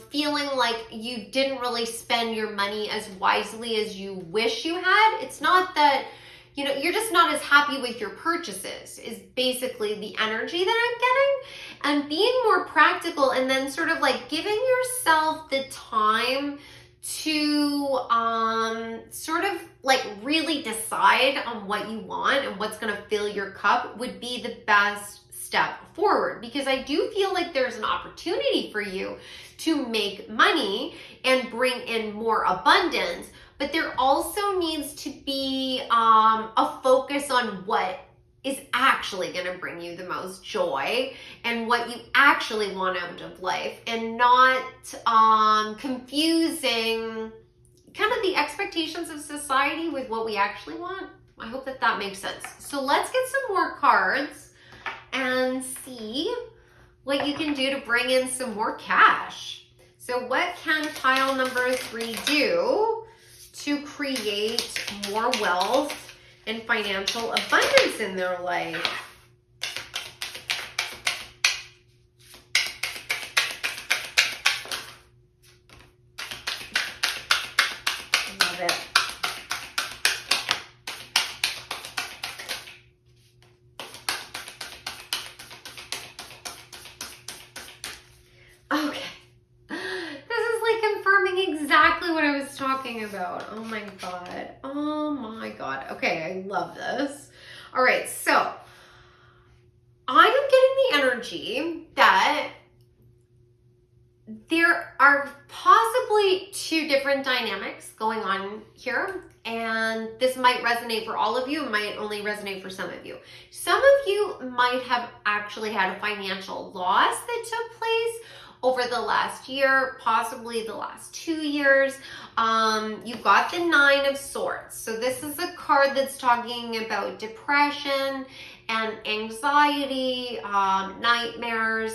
feeling like you didn't really spend your money as wisely as you wish you had. It's not that, you're just not as happy with your purchases is basically the energy that I'm getting. And being more practical and then sort of like giving yourself the time to sort of like really decide on what you want and what's going to fill your cup would be the best step forward, because I do feel like there's an opportunity for you to make money and bring in more abundance, but there also needs to be a focus on what is actually going to bring you the most joy and what you actually want out of life, and not confusing kind of the expectations of society with what we actually want. I hope that makes sense. So let's get some more cards and see what you can do to bring in some more cash. So what can pile number 3 do to create more wealth and financial abundance in their life? Love it. Okay, this is like confirming exactly what I was talking about. Oh my God. Oh my God. Okay, I love this. All right, so I am getting the energy that there are possibly 2 different dynamics going on here, and this might resonate for all of you, it might only resonate for some of you. Some of you might have actually had a financial loss that took place over the last year, possibly the last 2 years. You've got the 9 of Swords. So this is a card that's talking about depression and anxiety, nightmares.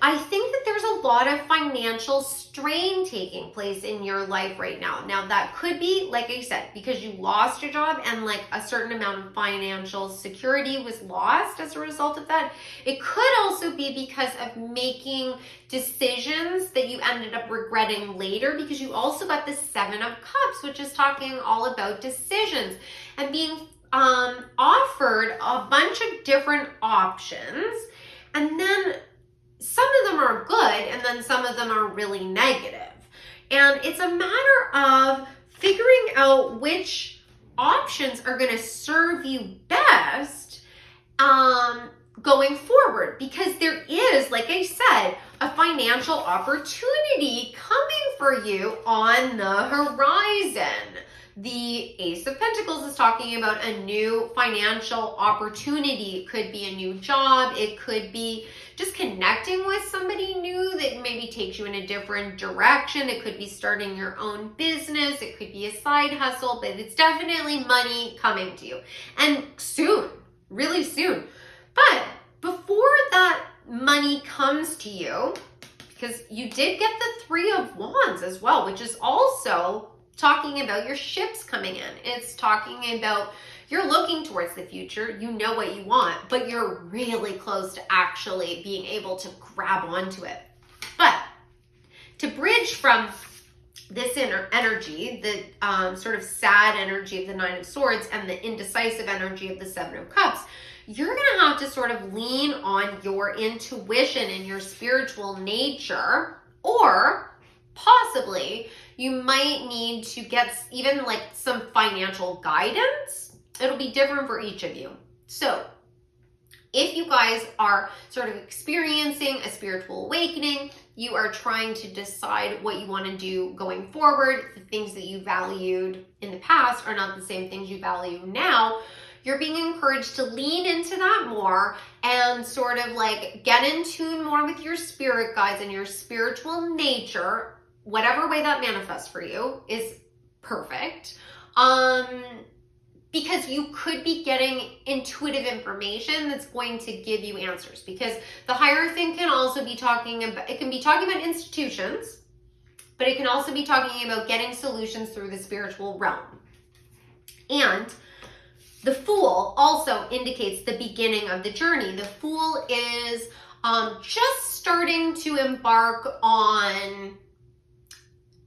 I think that there's a lot of financial strain taking place in your life right now. Now that could be, like I said, because you lost your job and like a certain amount of financial security was lost as a result of that. It could also be because of making decisions that you ended up regretting later, because you also got the 7 of Cups, which is talking all about decisions and being offered a bunch of different options, and then some of them are good and then some of them are really negative. And it's a matter of figuring out which options are going to serve you best going forward, because there is, like I said, a financial opportunity coming for you on the horizon. The Ace of Pentacles is talking about a new financial opportunity. It could be a new job. It could be just connecting with somebody new that maybe takes you in a different direction. It could be starting your own business. It could be a side hustle, but it's definitely money coming to you. And soon, really soon. But before that money comes to you, because you did get the Three of Wands as well, which is also talking about your ships coming in. It's talking about you're looking towards the future, you know what you want, but you're really close to actually being able to grab onto it. But to bridge from this inner energy, the sort of sad energy of the Nine of Swords and the indecisive energy of the Seven of Cups, you're going to have to sort of lean on your intuition and your spiritual nature, or possibly you might need to get even like some financial guidance. It'll be different for each of you. So if you guys are sort of experiencing a spiritual awakening, you are trying to decide what you want to do going forward, the things that you valued in the past are not the same things you value now, you're being encouraged to lean into that more and sort of like get in tune more with your spirit guides and your spiritual nature. Whatever way that manifests for you is perfect. Because you could be getting intuitive information that's going to give you answers. Because the Hierophant can also be talking about, it can be talking about institutions, but it can also be talking about getting solutions through the spiritual realm. And the Fool also indicates the beginning of the journey. The Fool is just starting to embark on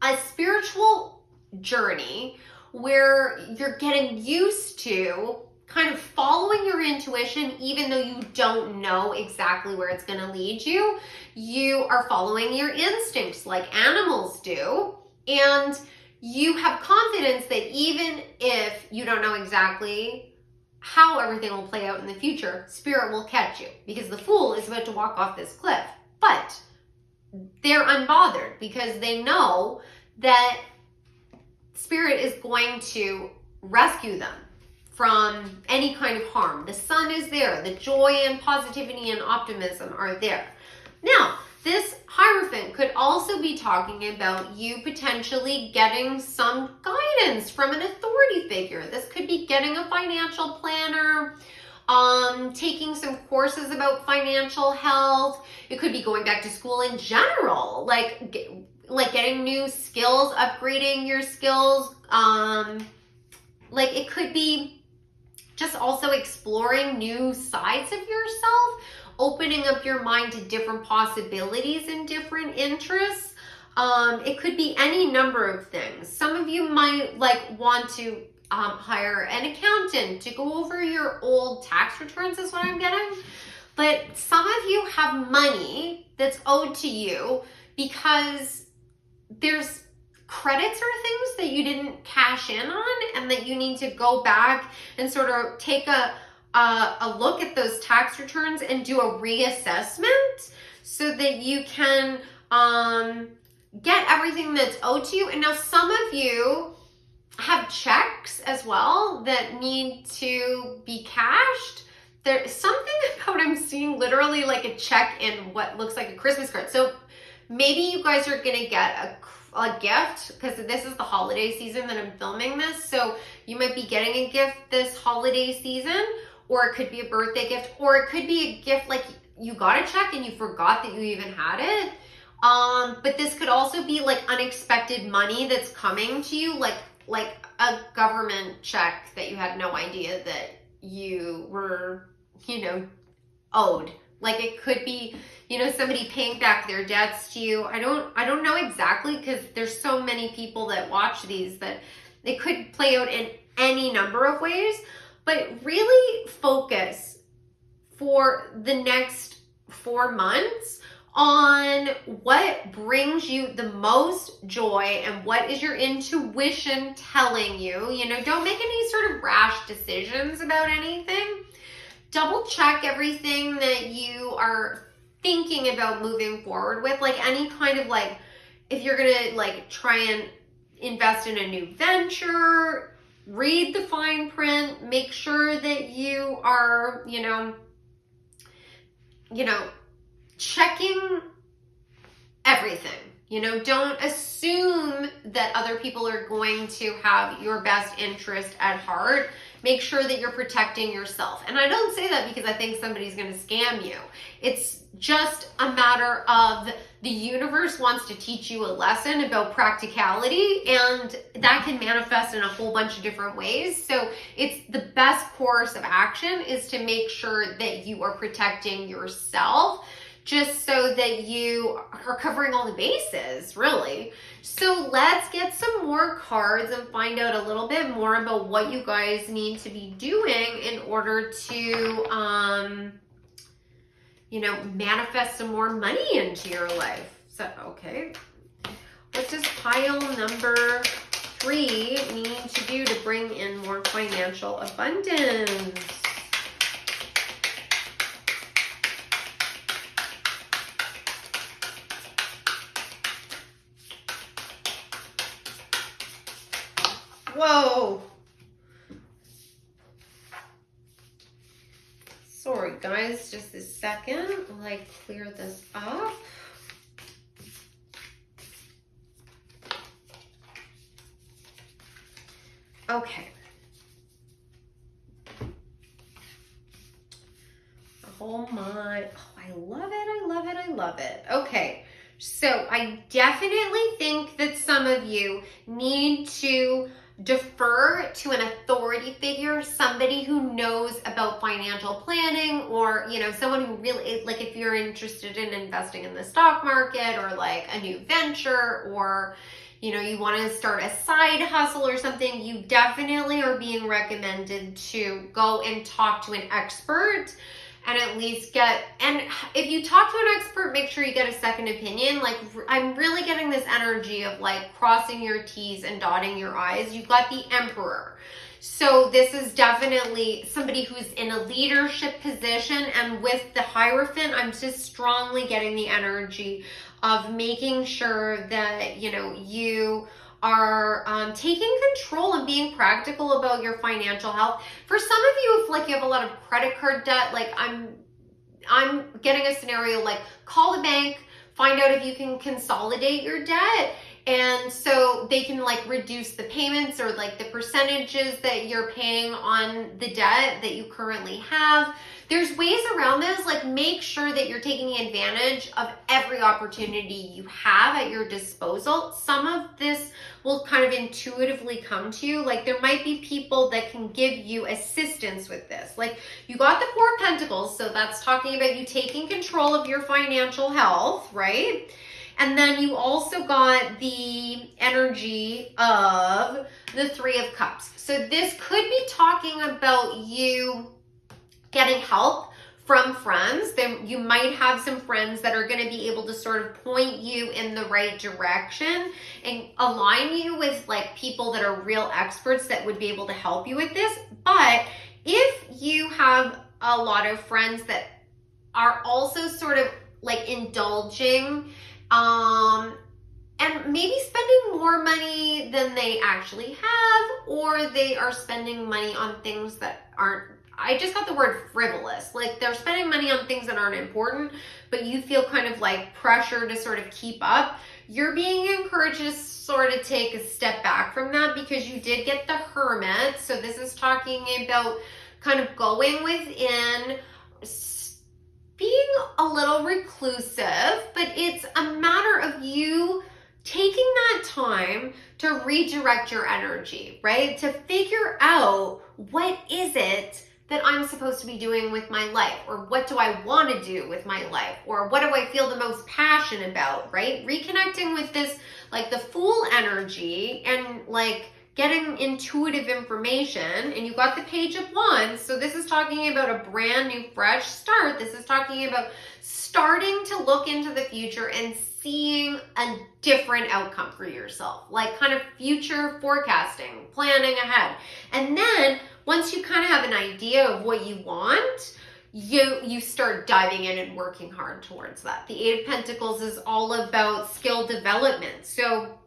a spiritual journey where you're getting used to kind of following your intuition, even though you don't know exactly where it's going to lead you. You are following your instincts like animals do, and you have confidence that even if you don't know exactly how everything will play out in the future, Spirit will catch you, because the Fool is about to walk off this cliff. But they're unbothered because they know that Spirit is going to rescue them from any kind of harm. The sun is there. The joy and positivity and optimism are there. Now, this Hierophant could also be talking about you potentially getting some guidance from an authority figure. This could be getting a financial planner, taking some courses about financial health. It could be going back to school in general, like getting new skills, upgrading your skills. Like it could be just also exploring new sides of yourself, opening up your mind to different possibilities and different interests. It could be any number of things. Some of you might like want to hire an accountant to go over your old tax returns, is what I'm getting. But some of you have money that's owed to you because there's credits or things that you didn't cash in on, and that you need to go back and sort of take a look at those tax returns and do a reassessment so that you can get everything that's owed to you. And now some of you have checks as well that need to be cashed. There's something about, I'm seeing literally like a check in what looks like a Christmas card. So maybe you guys are gonna get a gift, because this is the holiday season that I'm filming this. So you might be getting a gift this holiday season, or it could be a birthday gift, or it could be a gift like you got a check and you forgot that you even had it. But this could also be like unexpected money that's coming to you, like a government check that you had no idea that you were, owed. Like it could be, somebody paying back their debts to you. I don't know exactly, because there's so many people that watch these that it could play out in any number of ways. But really focus for the next 4 months on what brings you the most joy and what is your intuition telling you. Don't make any sort of rash decisions about anything. Double check everything that you are thinking about moving forward with. Like any kind of like, if you're gonna like try and invest in a new venture, read the fine print, make sure that you are, checking everything. Don't assume that other people are going to have your best interest at heart. Make sure that you're protecting yourself. And I don't say that because I think somebody's going to scam you. It's just a matter of the universe wants to teach you a lesson about practicality, and that can manifest in a whole bunch of different ways. So it's the best course of action is to make sure that you are protecting yourself, just so that you are covering all the bases, really. So let's get some more cards and find out a little bit more about what you guys need to be doing in order to, manifest some more money into your life. So, okay. What does pile number 3 need to do to bring in more financial abundance? Whoa. Sorry, guys, just a second while I clear this up. Okay. Oh my, I love it, I love it, I love it. Okay, so I definitely think that some of you need to defer to an authority figure, somebody who knows about financial planning, or someone who really, like, if you're interested in investing in the stock market or like a new venture, or you want to start a side hustle or something, you definitely are being recommended to go and talk to an expert and at least and if you talk to an expert, make sure you get a second opinion. Like, I'm really getting this energy of like crossing your T's and dotting your I's. You've got the Emperor. So this is definitely somebody who's in a leadership position, and with the Hierophant, I'm just strongly getting the energy of making sure that, you are taking control and being practical about your financial health. For some of you, if like you have a lot of credit card debt, like I'm getting a scenario like call the bank, find out if you can consolidate your debt, and so they can like reduce the payments or like the percentages that you're paying on the debt that you currently have. There's ways around this. Like, make sure that you're taking advantage of every opportunity you have at your disposal. Some of this will kind of intuitively come to you. Like, there might be people that can give you assistance with this. Like, you got the Four of Pentacles, so that's talking about you taking control of your financial health, right? And then you also got the energy of the Three of Cups. So this could be talking about you getting help from friends. Then you might have some friends that are going to be able to sort of point you in the right direction and align you with like people that are real experts that would be able to help you with this. But if you have a lot of friends that are also sort of like indulging and maybe spending more money than they actually have, or they are spending money on things that aren't, I just got the word frivolous. Like, they're spending money on things that aren't important, but you feel kind of like pressure to sort of keep up. You're being encouraged to sort of take a step back from that, because you did get the Hermit. So this is talking about kind of going within, being a little reclusive, but it's a matter of you taking that time to redirect your energy, right? To figure out, what is it that I'm supposed to be doing with my life? Or what do I want to do with my life? Or what do I feel the most passion about, right? Reconnecting with this, like the Fool energy, and like getting intuitive information. And you got the Page of Wands. So this is talking about a brand new, fresh start. This is talking about starting to look into the future and seeing a different outcome for yourself, like kind of future forecasting, planning ahead. And then once you kind of have an idea of what you want, you start diving in and working hard towards that. The Eight of Pentacles is all about skill development. So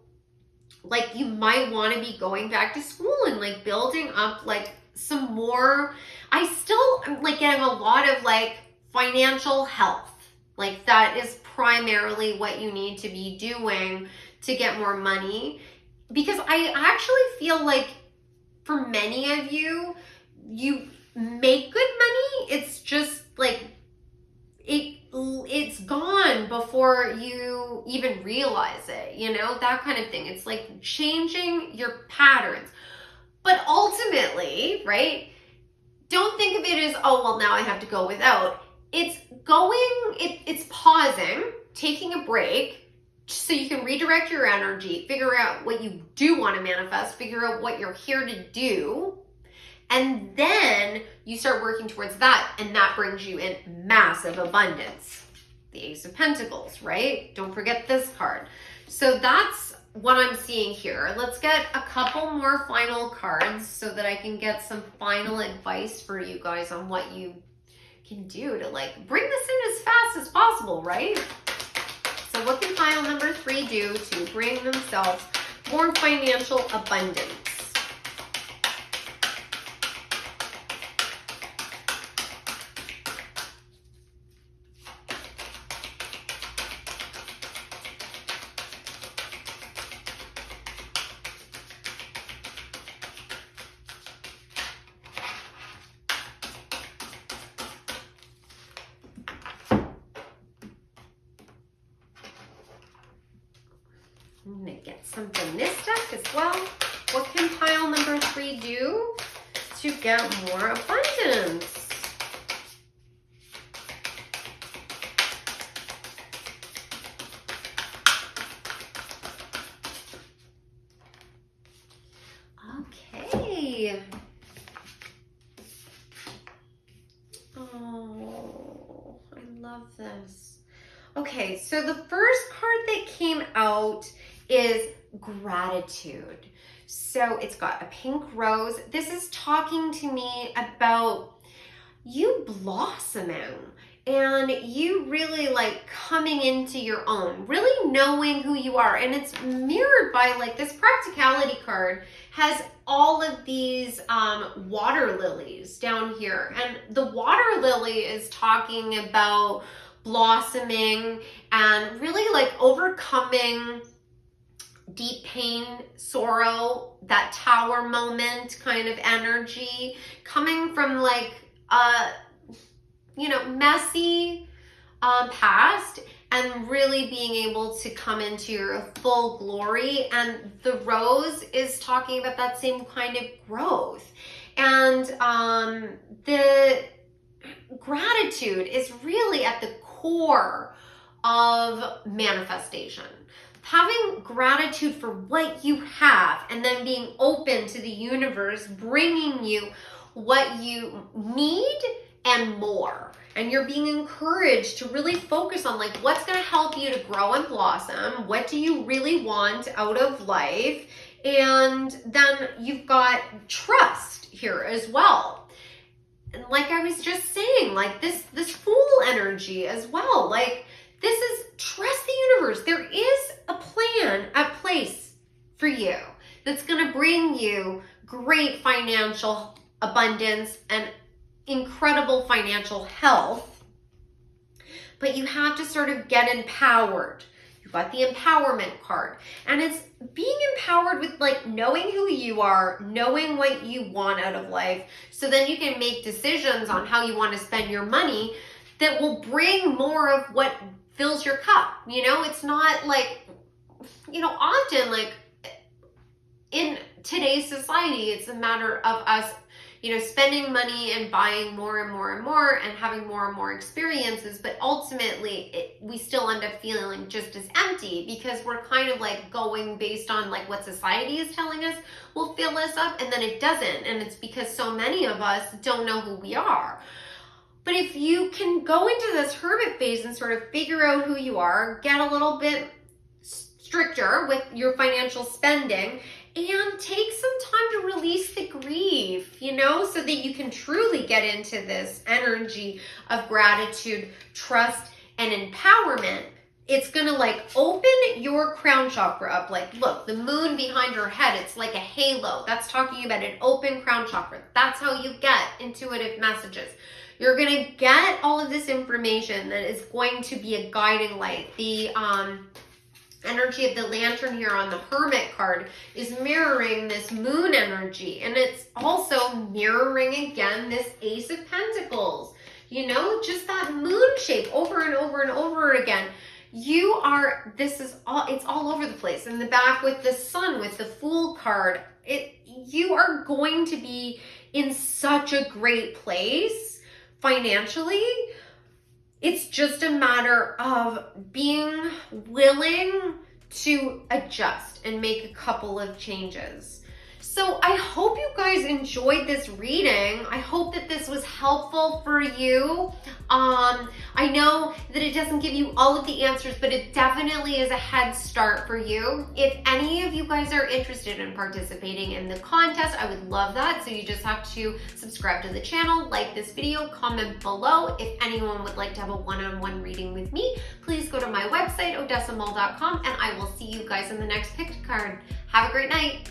like you might want to be going back to school and like building up like some more. I still am like getting a lot of like financial health. Like that is primarily what you need to be doing to get more money. Because I actually feel like for many of you, you make good money. It's just like it's gone before you even realize it, you know, that kind of thing. It's like changing your patterns. But ultimately, right, don't think of it as, oh, well, now I have to go without. It's it's pausing, taking a break so you can redirect your energy, figure out what you do want to manifest, figure out what you're here to do. And then you start working towards that, and that brings you in massive abundance. The Ace of Pentacles, right? Don't forget this card. So that's what I'm seeing here. Let's get a couple more final cards so that I can get some final advice for you guys on what you can do to like bring this in as fast as possible, right? So what can pile number 3 do to bring themselves more financial abundance? I'm going to get some from this deck as well. What can pile number 3 do to get more abundance? Okay. Oh, I love this. Okay, so the first card that came out is gratitude. So it's got a pink rose. This is talking to me about you blossoming and you really like coming into your own, really knowing who you are. And it's mirrored by like this practicality card has all of these water lilies down here. And the water lily is talking about blossoming and really like overcoming deep pain, sorrow, that tower moment kind of energy, coming from like messy past and really being able to come into your full glory. And the rose is talking about that same kind of growth. And the gratitude is really at the core of manifestation. Having gratitude for what you have and then being open to the universe bringing you what you need and more. And you're being encouraged to really focus on like what's going to help you to grow and blossom. What do you really want out of life? And then you've got trust here as well. And like I was just saying, like this Fool energy as well. Like this is trust the universe. There is a plan at place for you that's going to bring you great financial abundance and incredible financial health. But you have to sort of get empowered. You've got the empowerment card. And it's being empowered with like knowing who you are, knowing what you want out of life. So then you can make decisions on how you want to spend your money that will bring more of what fills your cup. You know, it's not like, often like in today's society, it's a matter of us, spending money and buying more and more and more and having more and more experiences. But ultimately, we still end up feeling just as empty because we're kind of like going based on like what society is telling us will fill us up, and then it doesn't. And it's because so many of us don't know who we are. But if you can go into this hermit phase and sort of figure out who you are, get a little bit stricter with your financial spending, and take some time to release the grief, know, so that you can truly get into this energy of gratitude, trust, and empowerment. It's gonna like open your crown chakra up. Like, look, the moon behind your head, it's like a halo. That's talking about an open crown chakra. That's how you get intuitive messages. You're gonna get all of this information that is going to be a guiding light. The energy of the lantern here on the Hermit card is mirroring this moon energy, and it's also mirroring again this Ace of Pentacles. You know, just that moon shape over and over and over again. It's all over the place. In the back with the sun, with the Fool card, you are going to be in such a great place financially. It's just a matter of being willing to adjust and make a couple of changes. So I hope you guys enjoyed this reading. I hope that this was helpful for you. I know that it doesn't give you all of the answers, but it definitely is a head start for you. If any of you guys are interested in participating in the contest, I would love that. So you just have to subscribe to the channel, like this video, comment below. If anyone would like to have a one-on-one reading with me, please go to my website, odessamall.com, and I will see you guys in the next picked card. Have a great night.